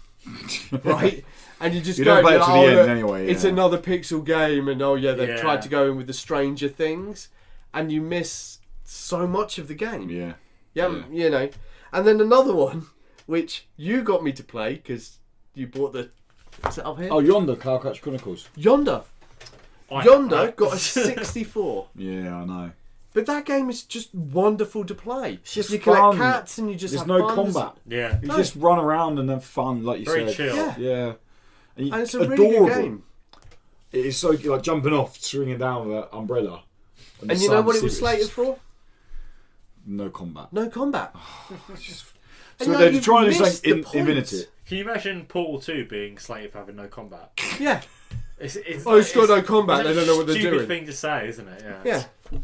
right, and you just You go, don't play it you're to like, the "Oh, end look, anyway. it's yeah. another pixel game, and they've Yeah. tried to go in with the Stranger Things, and you miss so much of the game. Yeah. Yeah, you know. And then another one, which you got me to play because you bought the. Is it up here? Oh, Yonder, Cloud Catch Chronicles. Yonder. Yonder got a 64. Yeah, I know. But that game is just wonderful to play. It's just you collect fun. cats and you just There's have no fun. combat. Yeah. You No. just run around and have fun, like you Very said. chill. Yeah. Yeah. And And it's a really good game. It is so like jumping off, swinging down with an umbrella. And the you know sun what it was serious. slated for? No combat. No combat. So And, like, they're you've trying to missed say the point. infinite it. Can you imagine Portal 2 being slated for having no combat? Yeah. It's got no combat, it's they don't know what they're a stupid doing. thing to say, isn't it? Yeah. Yeah.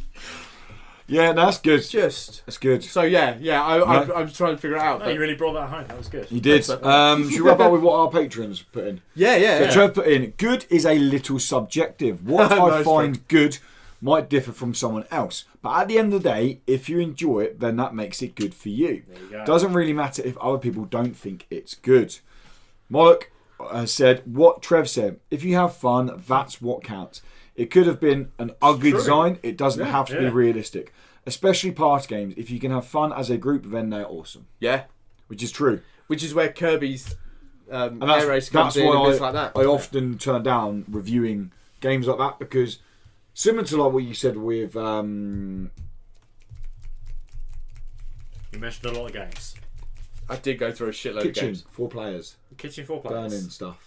Yeah, no, that's good. Just. That's good. So yeah. I'm trying to figure it out. No, but- you really brought that home. That was good. You did. Should we wrap up with what our patrons put in? Yeah. So Trev put in, good is a little subjective. What I Nice, find good might differ from someone else. But at the end of the day, if you enjoy it, then that makes it good for you. There you go. Doesn't really matter if other people don't think it's good. Moloch said what Trev said. If you have fun, that's what counts. It could have been an ugly True. design. It doesn't have to be yeah. realistic. Especially party games. If you can have fun as a group, then they're awesome. Yeah. Which is true. Which is where Kirby's And Air Race comes in and why bits like that. I often turn down reviewing games like that because similar to like what you said with You mentioned a lot of games. I did go through a shitload of Kitchen, games. 4 players, Kitchen 4 players. burning stuff.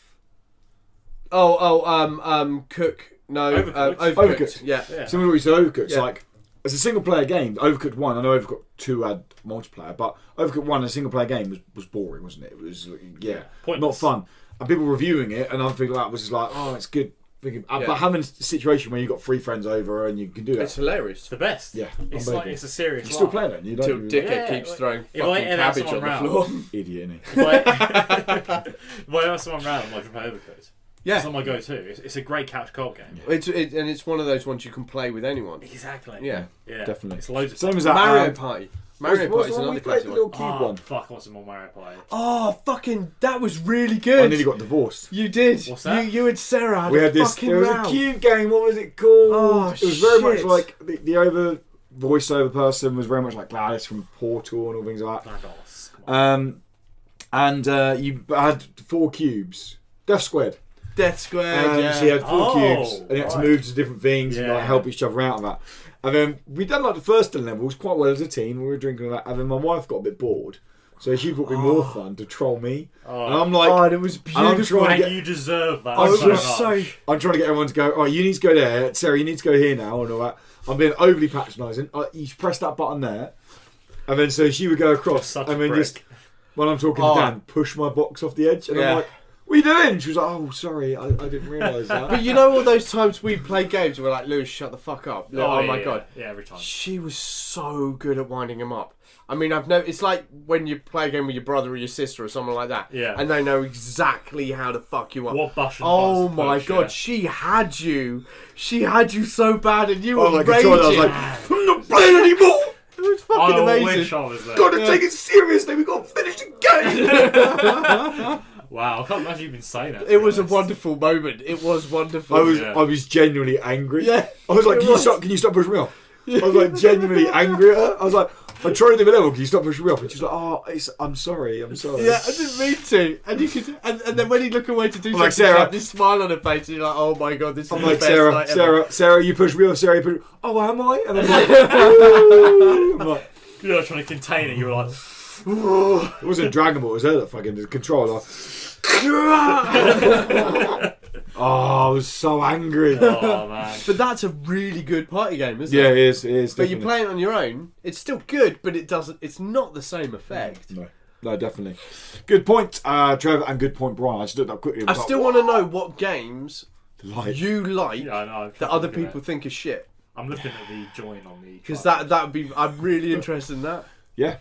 Cook. No, Overcooked. Overcooked. Yeah. Yeah. Similar to what you said, Overcooked. Yeah. Like, as a single player game, Overcooked 1, I know Overcooked 2 had multiplayer, but Overcooked 1 as a single player game was boring, wasn't it? It was, not Pointless. fun. And people reviewing it, and I'm thinking that was just like, oh, it's good. But having a situation where you've got 3 friends over and you can do that. It's hilarious. It's the best. Yeah, It's unbelievable. like it's a serious. You still laugh. playing it? You Till don't Dickhead Yeah, keeps throwing if I fucking ever have cabbage on someone the round- floor. idiot, innit? If I have someone round, I'm like, play Overcooked. Yeah. It's not my go-to. It's a great couch co-op game. And it's one of those ones you can play with anyone. Exactly. Yeah. Yeah. Definitely. It's loads of Same as that. Mario Party. Mario what's Party is the one another we played, classic the one. little cube Oh, one? fuck, I want some more Mario Party. Oh, fucking, that was really good. I nearly got divorced. You did. What's that? You and Sarah had We a had this. fucking There was row. a cube game. What was it called? Oh, it was very much shit. like the over voiceover person was very much like Gladys from Portal and all things like that. GLaDOS. Come on. You had 4 cubes. Death Squared. Death Square. Yeah. So you had 4 Oh, cubes, and you had to right. move to different things and Yeah. like help each other out of that. And then we done like the first 10 levels quite well as a team. We were drinking that, and then my wife got a bit bored, so she thought it'd be more fun to troll me. And I'm like, Oh, it was I'm beautiful. trying to And get- you deserve that. I It so was much. so. I'm trying to get everyone to go, oh, you need to go there. Sarah, you need to go here now, and all that. I'm being overly patronising. You press that button there. And then so she would go across. Such and a then prick. just, when I'm talking Oh. to Dan, push my box off the edge. And Yeah. I'm like, what are you doing? She was like, oh, sorry, I didn't realise that. But you know all those times we play games where we're like, Lewis, shut the fuck up. Oh, yeah, my yeah. god. Yeah, every time. She was so good at winding him up. I mean, I've known it's like when you play a game with your brother or your sister or someone like that. Yeah. And they know exactly how to fuck you up. What button? Oh buttons to my push, god, yeah. she had you. She had you so bad and you Oh, were like raging. I was like, I'm not playing anymore. it was fucking I amazing. wish I was there. Gotta take it seriously. We gotta finish the game. Wow, I can't imagine you've been saying that. to It be was a honest. wonderful moment. It was wonderful. Yeah. I was genuinely angry. Yeah, I was like, it can you was. stop pushing me off? I was like genuinely angry at her. I was like, I'm trying to do a level, can you stop pushing me off? And she's like, oh, I'm sorry. Yeah, I didn't mean to. And you could, and then when you look away to do something, like, she Sarah. had this smile on her face, and you're like, oh my god, this is I'm the like, best night ever. Sarah, you push me off, Sarah, you push me off. Oh, am I? And I'm like, ooh. I'm like, You're trying to contain it. You were like, it wasn't Dragon Ball, it was her that fucking did the controller. Oh, I was so angry. oh man. But that's a really good party game, isn't Yeah, it? it is. But you play it on your own, it's still good, but it doesn't. It's not the same effect. No. No, definitely. Good point, Trevor, and good point, Brian. I just looked up quickly. I still want to know what games you like Yeah, I know. that other people think are shit. I'm looking at the join on the. Because that would be. I'm really interested in that. Yeah.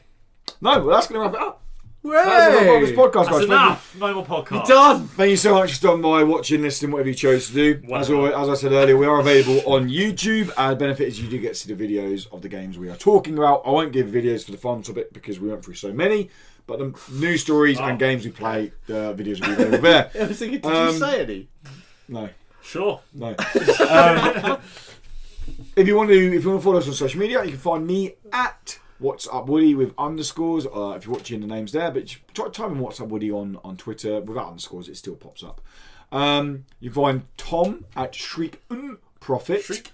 No, well, that's going to wrap it up. Hooray! That's enough of this podcast, That's guys. enough. No more podcast. You're done. Thank you so much for stopping by, watching, listening, whatever you chose to do. As always, as I said earlier, we are available on YouTube. The benefit is you do get to see the videos of the games we are talking about. I won't give videos for the fun topic because we went through so many. But the news stories and games we play, the videos will be available there. I was thinking, did you say any? No. Sure. No. If you want to follow us on social media, you can find me at What's Up Woody with underscores. If you're watching the names there, but try type in What's Up Woody on Twitter without underscores, it still pops up. You can find Tom at Shriek Profit.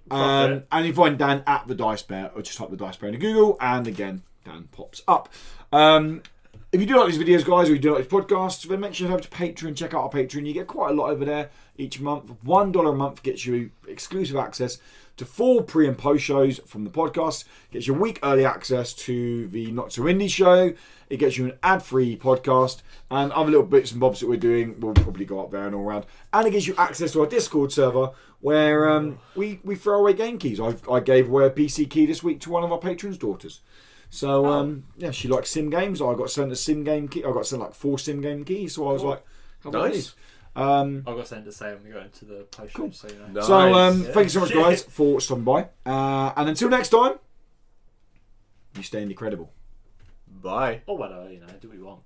And you find Dan at the Dice Bear, or just type the Dice Bear into Google, and again, Dan pops up. If you do like these videos, guys, or you do like these podcasts, then make sure you head over to Patreon, check out our Patreon. You get quite a lot over there each month. $1 a month gets you exclusive access to 4 pre and post shows from the podcast. Gets you a week early access to the Not So Indie show. It gets you an ad-free podcast and other little bits and bobs that we're doing. We'll probably go up there and all around. And it gives you access to our Discord server where we throw away game keys. I gave away a PC key this week to one of our patrons' daughters. So yeah, she likes sim games. I got sent a sim game key. I got sent like 4 sim game keys. So I was like, how about these? I've got something to say when we go into the post show, so you know. Nice. So thank you so much, guys, for stopping by. And until next time, you stay incredible. Bye. Or whatever, you know, do what you want.